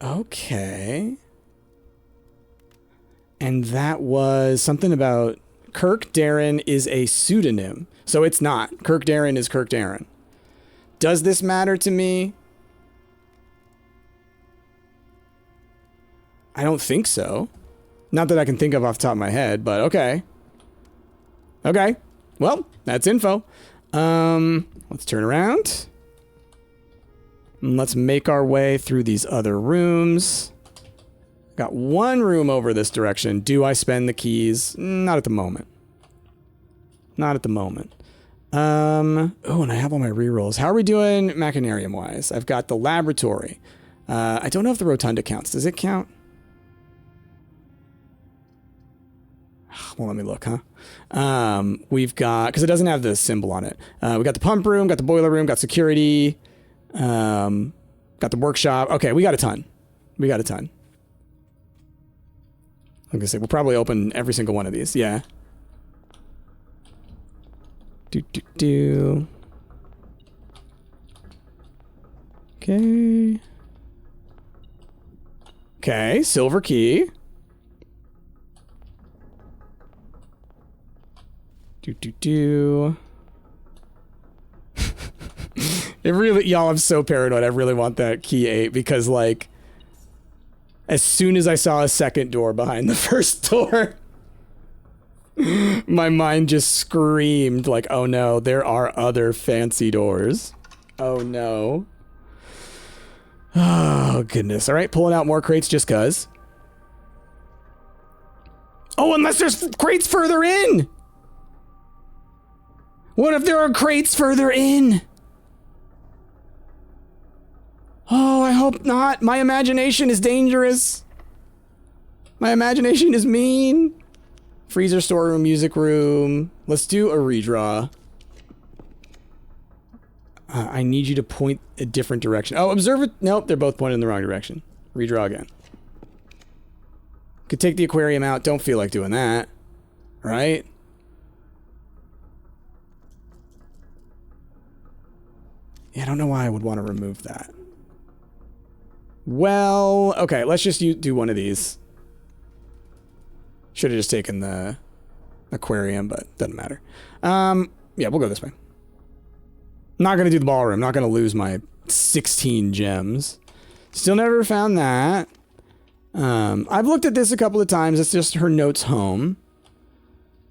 Okay. And that was something about Kirk Darren is a pseudonym. So it's not. Kirk Darren is Kirk Darren. Does this matter to me? I don't think so. Not that I can think of off the top of my head, but okay. Okay. Well, that's info. Let's turn around. And let's make our way through these other rooms. Got one room over this direction. Do I spend the keys? Not at the moment. Not at the moment. Oh, and I have all my rerolls. How are we doing Machinarium-wise? I've got the laboratory. I don't know if the rotunda counts. Does it count? Well, let me look, huh? We've got... Because it doesn't have the symbol on it. We got the pump room, got the boiler room, got security, got the workshop. Okay, we got a ton. We got a ton. Like I said, we'll probably open every single one of these. Yeah. Okay. Okay, silver key. It really, y'all, I'm so paranoid. I really want that key 8 because, like, As soon as I saw a second door behind the first door, my mind just screamed like, oh no, there are other fancy doors. Oh no. Oh goodness. All right, pulling out more crates just cuz. Oh, unless there's crates further in. What if there are crates further in? Oh, I hope not. My imagination is dangerous. My imagination is mean. Freezer, storeroom, music room. Let's do a redraw. I need you to point a different direction. Oh, observe it. Nope, they're both pointed in the wrong direction. Redraw again. Could take the aquarium out. Don't feel like doing that. Right? Yeah, I don't know why I would want to remove that. Well, okay, let's just do one of these. Should have just taken the aquarium, but doesn't matter. Yeah, we'll go this way. Not going to do the ballroom. Not going to lose my 16 gems. Still never found that. I've looked at this a couple of times. It's just her notes home.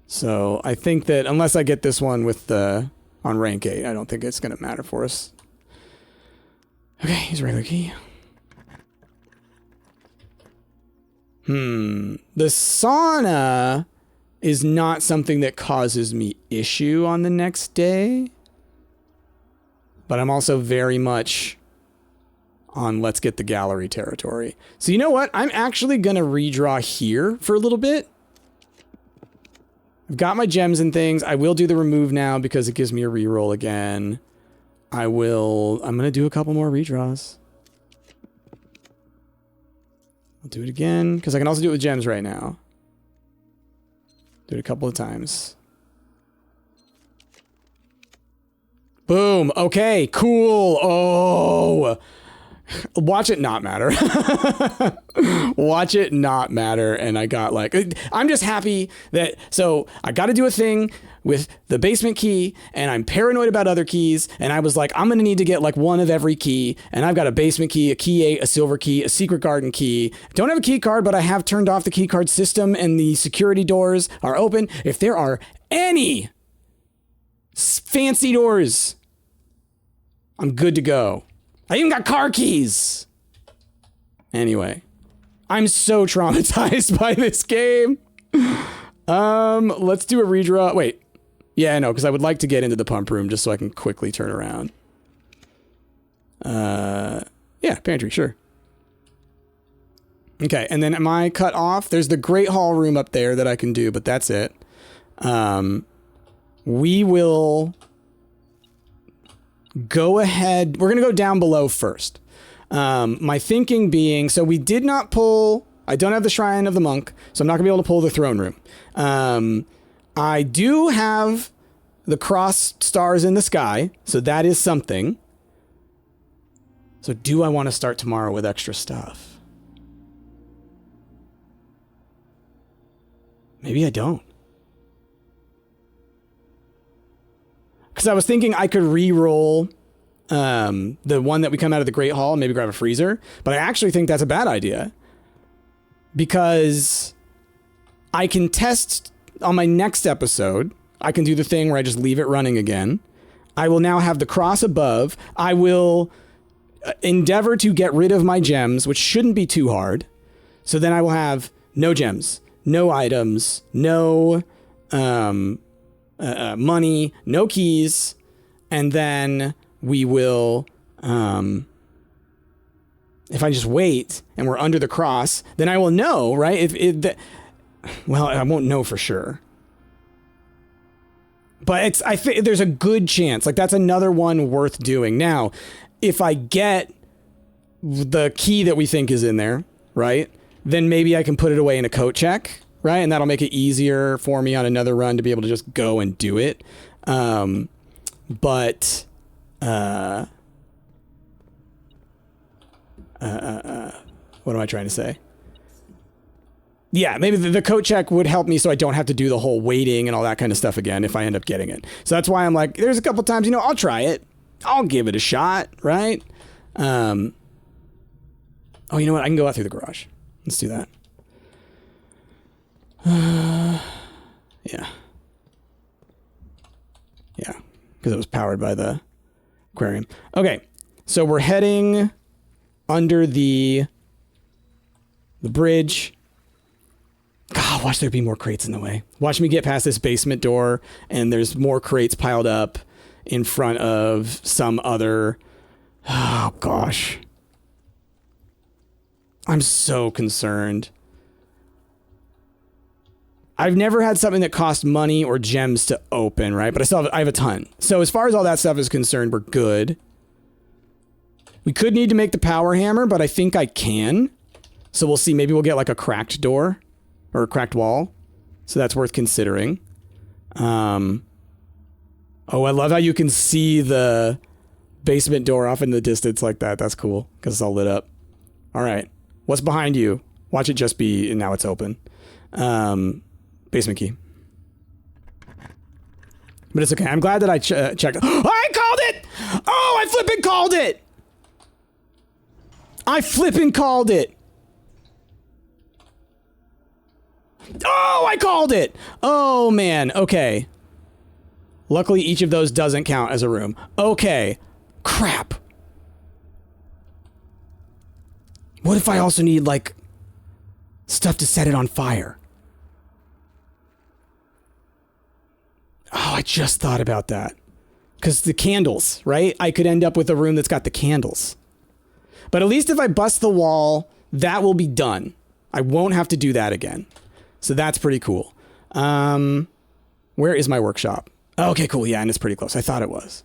So I think that unless I get this one with the on rank 8, I don't think it's going to matter for us. Okay, here's a regular key. The sauna is not something that causes me issue on the next day. But I'm also very much on let's get the gallery territory. So you know what? I'm actually going to redraw here for a little bit. I've got my gems and things. I will do the remove now because it gives me a reroll again. I'm going to do a couple more redraws. I'll do it again, because I can also do it with gems right now. Do it a couple of times. Boom. Okay, cool. Oh. Watch it not matter. Watch it not matter. And I got like, I'm just happy that, so I got to do a thing with the basement key and I'm paranoid about other keys. And I was like, I'm going to need to get like one of every key. And I've got a basement key, a key 8, a silver key, a secret garden key. Don't have a key card, but I have turned off the key card system and the security doors are open. If there are any fancy doors, I'm good to go. I even got car keys. Anyway, I'm so traumatized by this game. Let's do a redraw. Wait. Yeah, no, because I would like to get into the pump room just so I can quickly turn around. Yeah, pantry, sure. Okay, and then am I cut off? There's the Great Hall room up there that I can do, but that's it. We will go ahead. We're going to go down below first. My thinking being, so we did not pull, I don't have the Shrine of the Monk, so I'm not going to be able to pull the throne room. I do have the cross stars in the sky, so that is something. So do I want to start tomorrow with extra stuff? Maybe I don't. Because I was thinking I could re-roll the one that we come out of the Great Hall and maybe grab a freezer. But I actually think that's a bad idea. Because I can test on my next episode. I can do the thing where I just leave it running again. I will now have the cross above. I will endeavor to get rid of my gems, which shouldn't be too hard. So then I will have no gems, no items, no money, no keys, and then we will, if I just wait and we're under the cross, then I will know, right? Well, I won't know for sure. But I think there's a good chance, like that's another one worth doing. Now, if I get the key that we think is in there, right? Then maybe I can put it away in a coat check. Right, and that'll make it easier for me on another run to be able to just go and do it. What am I trying to say? Yeah, maybe the coat check would help me so I don't have to do the whole waiting and all that kind of stuff again if I end up getting it. So that's why I'm like, there's a couple times, I'll try it. I'll give it a shot, right? Oh, you know what? I can go out through the garage. Let's do that. Yeah. Yeah, because it was powered by the aquarium. Okay, so we're heading under the bridge. God, watch there be more crates in the way. Watch me get past this basement door, and there's more crates piled up in front of some other... Oh, gosh. I'm so concerned. I've never had something that cost money or gems to open, right? But I have a ton. So as far as all that stuff is concerned, we're good. We could need to make the power hammer, but I think I can. So we'll see. Maybe we'll get like a cracked door or a cracked wall. So that's worth considering. Oh, I love how you can see the basement door off in the distance like that. That's cool because it's all lit up. All right. What's behind you? Watch it just be, and now it's open. Basement key. But it's okay. I'm glad that I checked. Oh, I called it! Oh, I flipping called it! I flipping called it! Oh, I called it! Oh, man. Okay. Luckily, each of those doesn't count as a room. Okay. Crap. What if I also need, like, stuff to set it on fire? Oh, I just thought about that. Because the candles, right? I could end up with a room that's got the candles. But at least if I bust the wall, that will be done. I won't have to do that again. So that's pretty cool. Where is my workshop? Okay, cool. Yeah, and it's pretty close. I thought it was.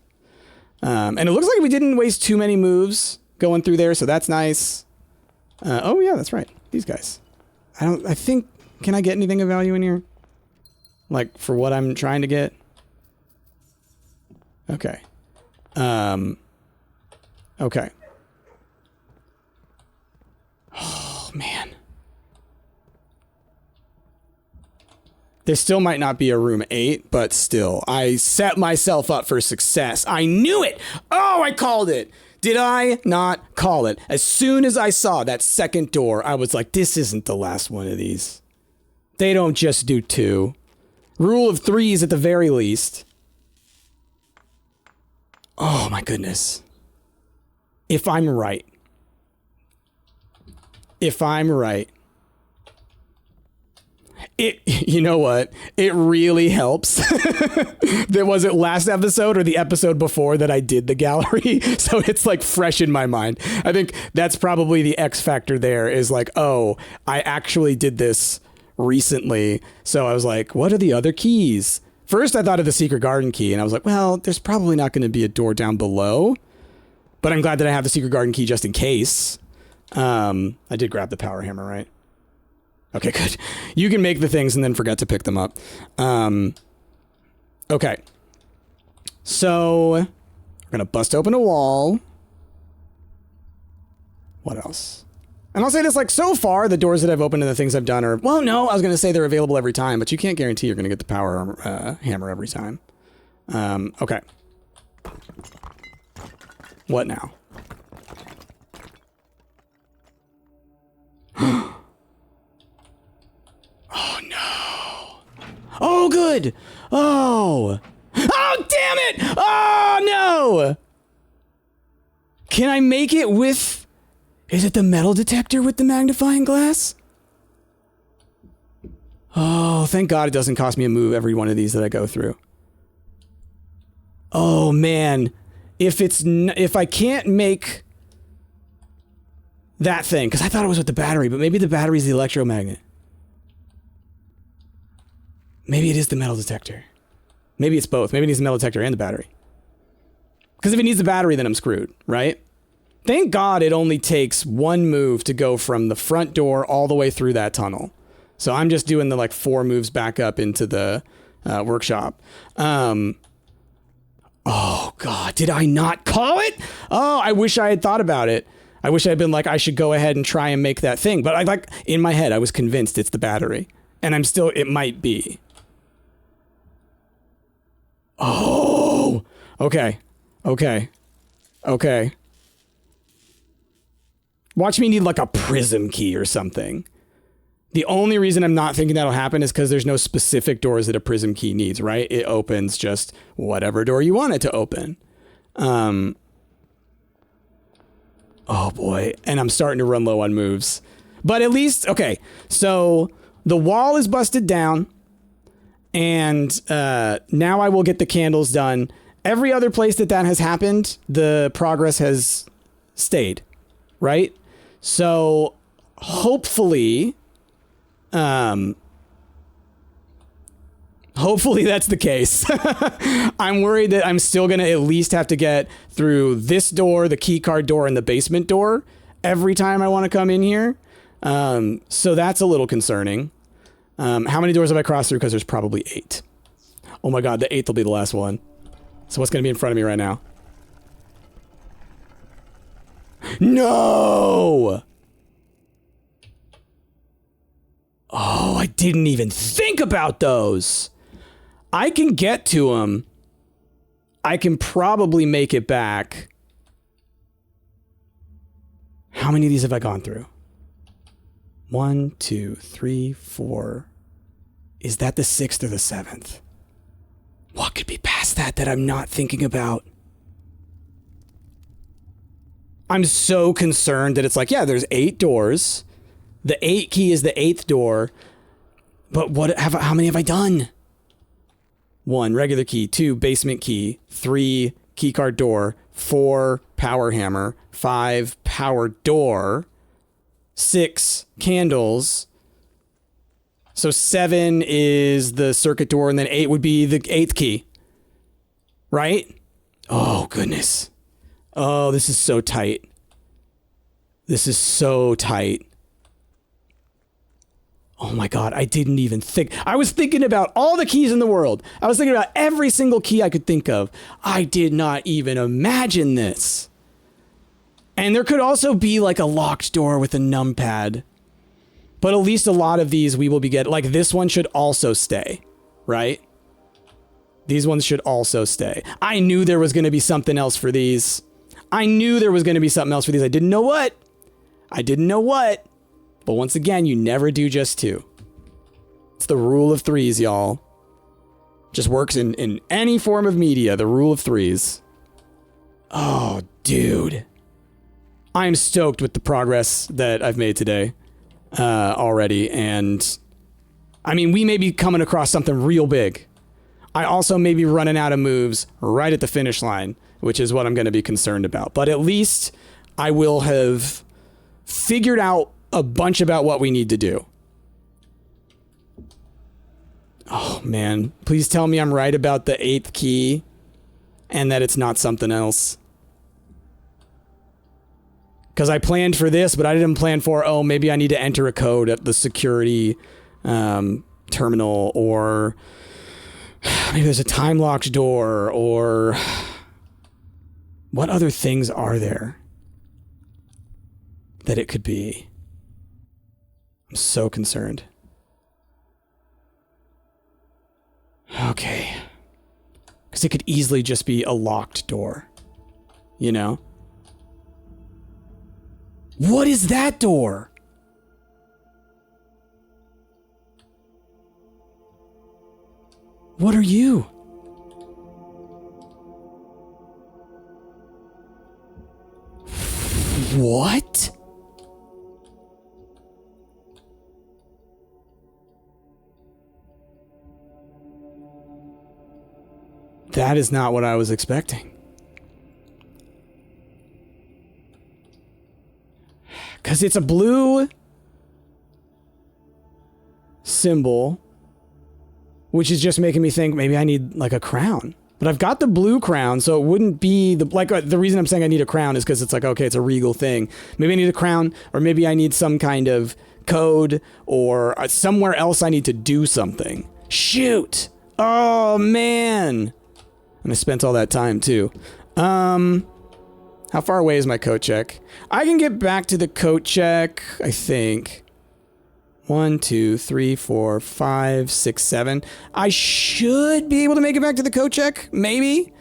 And it looks like we didn't waste too many moves going through there, so that's nice. Oh, yeah, that's right. These guys. I think... Can I get anything of value in here? Like, for what I'm trying to get? Okay. Okay. Oh, man. There still might not be a room 8, but still. I set myself up for success. I knew it! Oh, I called it! Did I not call it? As soon as I saw that second door, I was like, this isn't the last one of these. They don't just do 2. Rule of 3s at the very least. Oh my goodness. If I'm right. You know what? It really helps. Was it last episode or the episode before that I did the gallery? So it's like fresh in my mind. I think that's probably the X factor there is like, oh, I actually did this recently. So I was like, what are the other keys? First, I thought of the secret garden key, and I was like, well, there's probably not going to be a door down below. But I'm glad that I have the secret garden key just in case. I did grab the power hammer, right? Okay, good. You can make the things and then forget to pick them up. Okay. So, we're going to bust open a wall. What else? And I'll say this, like, so far, the doors that I've opened and the things I've done are... Well, no, I was going to say they're available every time, but you can't guarantee you're going to get the power hammer every time. Okay. What now? Oh, no. Oh, good. Oh. Oh, damn it. Oh, no. Can I make it with... Is it the metal detector with the magnifying glass? Oh, thank God it doesn't cost me a move every one of these that I go through. Oh, man. If I can't make that thing, because I thought it was with the battery, but maybe the battery's the electromagnet. Maybe it is the metal detector. Maybe it's both. Maybe it needs the metal detector and the battery. Because if it needs the battery, then I'm screwed, right? Thank God it only takes one move to go from the front door all the way through that tunnel. So I'm just doing the like 4 moves back up into the workshop. Oh God, did I not call it? Oh, I wish I had thought about it. I wish I had been like, I should go ahead and try and make that thing. But I like in my head, I was convinced it's the battery. And I'm still, it might be. Oh, okay. Okay. Okay. Watch me need like a prism key or something. The only reason I'm not thinking that'll happen is because there's no specific doors that a prism key needs, right? It opens just whatever door you want it to open. Oh boy. And I'm starting to run low on moves. But at least, okay. So the wall is busted down. And now I will get the candles done. Every other place that has happened, the progress has stayed, right? So hopefully... hopefully that's the case. I'm worried that I'm still going to at least have to get through this door, the key card door, and the basement door every time I want to come in here. So that's a little concerning. How many doors have I crossed through? Because there's probably 8. Oh my god, the 8th will be the last one. So what's going to be in front of me right now? No! Oh, I didn't even think about those. I can get to them. I can probably make it back. How many of these have I gone through? 1, 2, 3, 4. Is that the 6th or the 7th? What could be past that I'm not thinking about? I'm so concerned that it's like, yeah, there's 8 doors. The 8 key is the 8th door. But how many have I done? 1, regular key. 2, basement key. 3, key card door. 4, power hammer. 5, power door. 6, candles. So 7 is the circuit door, and then 8 would be the 8th key. Right? Oh, goodness. Oh, this is so tight. This is so tight. Oh my god, I didn't even think. I was thinking about all the keys in the world. I was thinking about every single key I could think of. I did not even imagine this. And there could also be like a locked door with a numpad. But at least a lot of these we will be getting. Like this one should also stay, right? These ones should also stay. I knew there was going to be something else for these. I knew there was going to be something else for these. I didn't know what. But once again, you never do just 2. It's the rule of 3s, y'all. Just works in any form of media, the rule of 3s. Oh, dude. I'm stoked with the progress that I've made today already. And, I mean, we may be coming across something real big. I also may be running out of moves right at the finish line, which is what I'm going to be concerned about. But at least I will have figured out a bunch about what we need to do. Oh, man. Please tell me I'm right about the 8th key and that it's not something else. Because I planned for this, but I didn't plan for, oh, maybe I need to enter a code at the security terminal, or maybe there's a time-locked door, or what other things are there that it could be? I'm so concerned. Okay. Because it could easily just be a locked door. You know? What is that door? What are you? What? That is not what I was expecting. Because it's a blue symbol, which is just making me think maybe I need like a crown. But I've got the blue crown, so it wouldn't be the, like, the reason I'm saying I need a crown is because it's like, okay, it's a regal thing. Maybe I need a crown, or maybe I need some kind of code, or somewhere else I need to do something. Shoot! Oh, man! And I spent all that time, too. How far away is my coat check? I can get back to the coat check, I think. 1, 2, 3, 4, 5, 6, 7. I should be able to make it back to the coat check, maybe.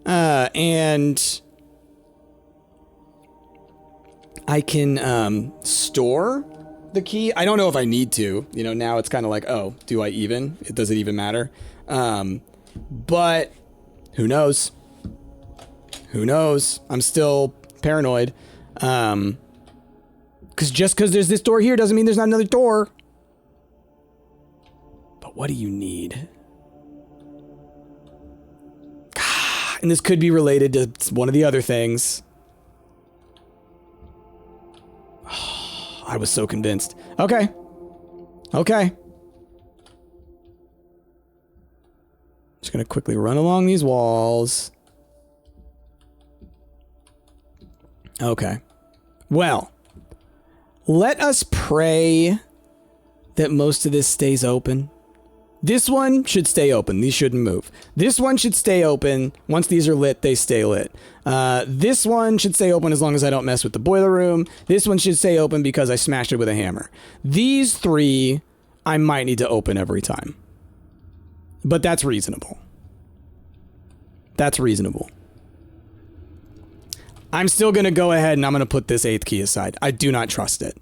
And I can store the key. I don't know if I need to. You know, now it's kind of like, oh, do I even? Does it even matter? But who knows? Who knows? I'm still paranoid. Because just because there's this door here doesn't mean there's not another door. But what do you need? And this could be related to one of the other things. Oh, I was so convinced. Okay. Okay. Just gonna quickly run along these walls. Okay. Well, let us pray that most of this stays open. This one should stay open. These shouldn't move. This one should stay open. Once these are lit, they stay lit. This one should stay open as long as I don't mess with the boiler room. This one should stay open because I smashed it with a hammer. These three, I might need to open every time. But that's reasonable. That's reasonable. I'm still going to go ahead and I'm going to put this 8th key aside. I do not trust it.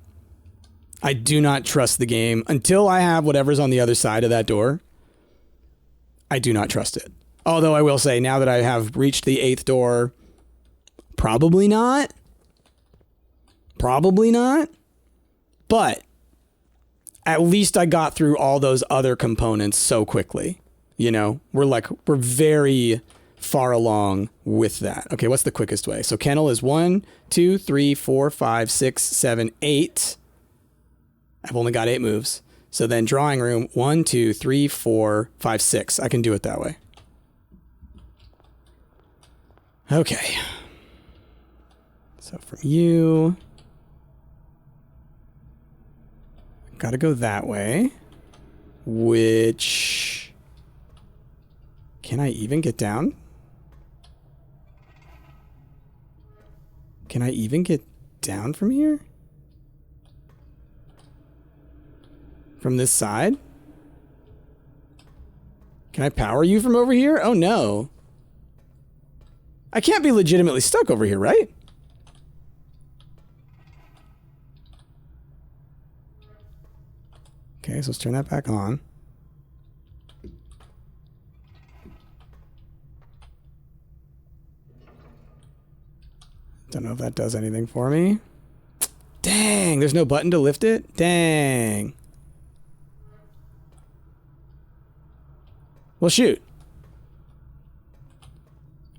I do not trust the game until I have whatever's on the other side of that door. I do not trust it. Although I will say, now that I have reached the 8th door, probably not. Probably not. But at least I got through all those other components so quickly. You know, we're very far along with that. Okay, what's the quickest way? So kennel is 1, 2, 3, 4, 5, 6, 7, 8. I've only got 8 moves. So then drawing room, 1, 2, 3, 4, 5, 6. I can do it that way. Okay. So from you, gotta go that way. Which, can I even get down? Can I even get down from here? From this side? Can I power you from over here? Oh no. I can't be legitimately stuck over here, right? Okay, so let's turn that back on. Don't know if that does anything for me. Dang, there's no button to lift it? Dang. Well, shoot.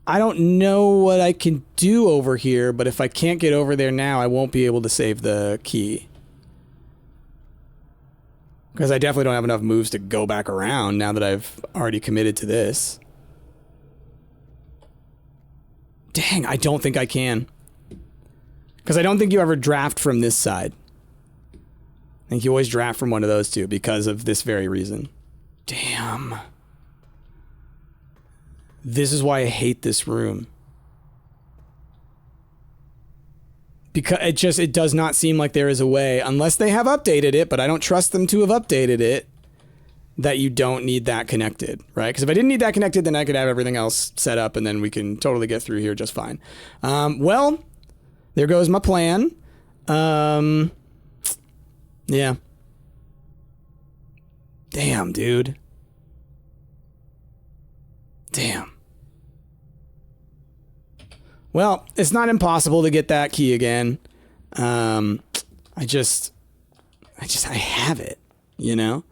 I don't know what I can do over here, but if I can't get over there now, I won't be able to save the key. Because I definitely don't have enough moves to go back around now that I've already committed to this. Dang, I don't think I can. Because I don't think you ever draft from this side. I think you always draft from one of those two because of this very reason. Damn. This is why I hate this room. Because it does not seem like there is a way, unless they have updated it, but I don't trust them to have updated it, that you don't need that connected, right? Because if I didn't need that connected, then I could have everything else set up and then we can totally get through here just fine. Well, there goes my plan. Yeah. Damn, dude. Damn. Well, it's not impossible to get that key again. I have it, you know?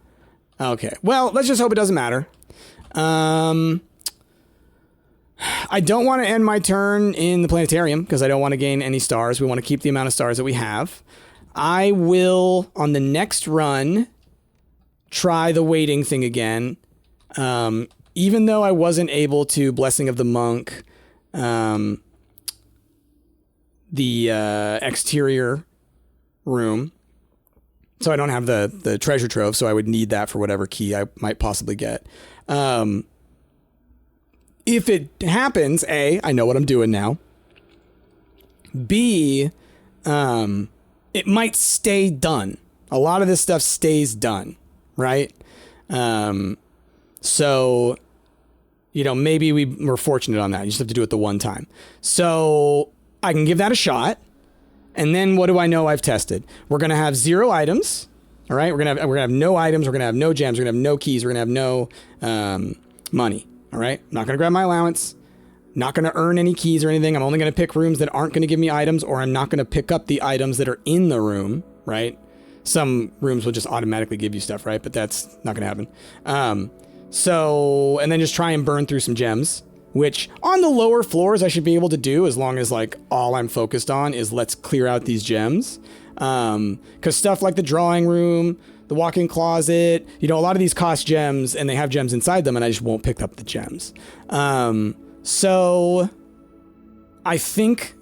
Okay. Well, let's just hope it doesn't matter. I don't want to end my turn in the planetarium because I don't want to gain any stars. We want to keep the amount of stars that we have. I will, on the next run, try the waiting thing again. Even though I wasn't able to Blessing of the Monk, the exterior room. So I don't have the treasure trove, so I would need that for whatever key I might possibly get. If it happens, A, I know what I'm doing now. B, it might stay done. A lot of this stuff stays done, right? So, you know, maybe we were fortunate on that. You just have to do it the one time. So I can give that a shot. And then what do I know I've tested? We're going to have 0 items. All right. We're going to have no items. We're going to have no gems. We're going to have no keys. We're going to have no money. All right. I'm not going to grab my allowance. Not going to earn any keys or anything. I'm only going to pick rooms that aren't going to give me items, or I'm not going to pick up the items that are in the room. Right. Some rooms will just automatically give you stuff. Right. But that's not going to happen. And then just try and burn through some gems, which on the lower floors I should be able to do, as long as like all I'm focused on is let's clear out these gems. Cause stuff like the drawing room, the walk-in closet, a lot of these cost gems and they have gems inside them, and I just won't pick up the gems. So I think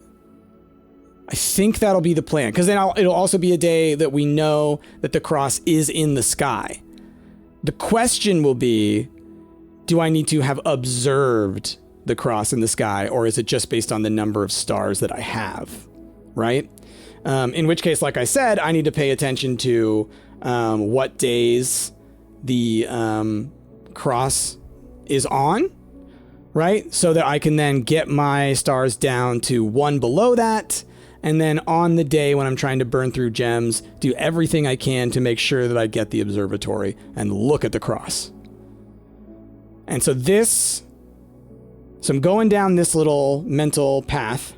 that'll be the plan. Cause then it'll also be a day that we know that the cross is in the sky. The question will be, do I need to have observed the cross in the sky, or is it just based on the number of stars that I have, right? In which case, like I said, I need to pay attention to what days the cross is on, right? So that I can then get my stars down to 1 below that. And then on the day when I'm trying to burn through gems, do everything I can to make sure that I get the observatory and look at the cross. And so I'm going down this little mental path.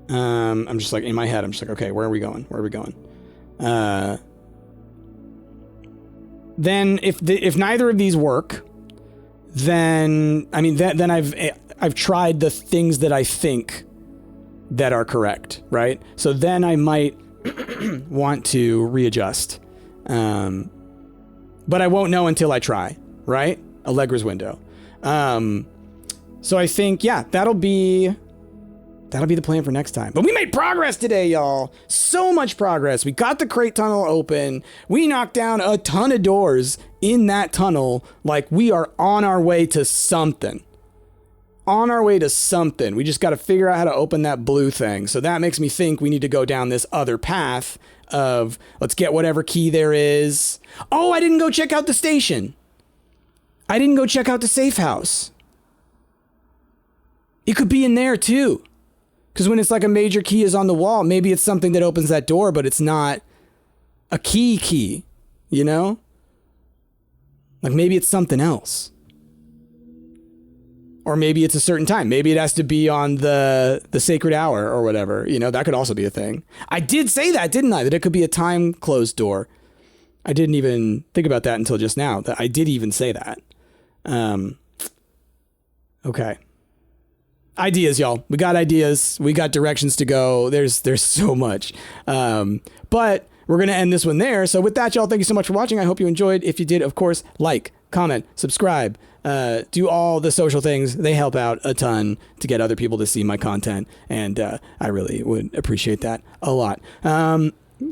I'm just like, in my head, I'm just like, okay, where are we going? Where are we going? Then if neither of these work, then I've tried the things that I think that are correct, right? So then I might want to readjust. But I won't know until I try, right? Allegra's window. So I think, yeah, that'll be the plan for next time. But we made progress today, y'all. So much progress. We got the crate tunnel open. We knocked down a ton of doors in that tunnel. Like, we are on our way to something. We just got to figure out how to open that blue thing. So that makes me think we need to go down this other path of let's get whatever key there is. Oh, I didn't go check out the station. I didn't go check out the safe house. It could be in there too. Because when it's like a major key is on the wall, maybe it's something that opens that door, but it's not a key, Like maybe it's something else. Or maybe it's a certain time. Maybe it has to be on the sacred hour or whatever. That could also be a thing. I did say that, didn't I? That it could be a time closed door. I didn't even think about that until just now. That I did even say that. Okay. Ideas, y'all. We got ideas. We got directions to go. There's so much. But we're going to end this one there. So with that, y'all, thank you so much for watching. I hope you enjoyed. If you did, of course, like, comment, subscribe, do all the social things. They help out a ton to get other people to see my content. And I really would appreciate that a lot.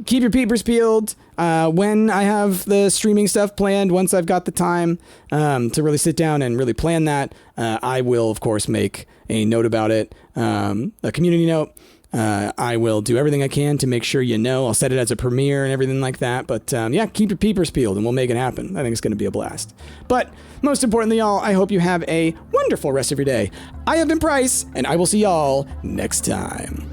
Keep your peepers peeled. When I have the streaming stuff planned, once I've got the time to really sit down and really plan that, I will, of course, make a note about it, a community note. I will do everything I can to make sure I'll set it as a premiere and everything like that. But yeah, keep your peepers peeled and we'll make it happen. I think it's going to be a blast. But most importantly, y'all, I hope you have a wonderful rest of your day. I have been Price, and I will see y'all next time.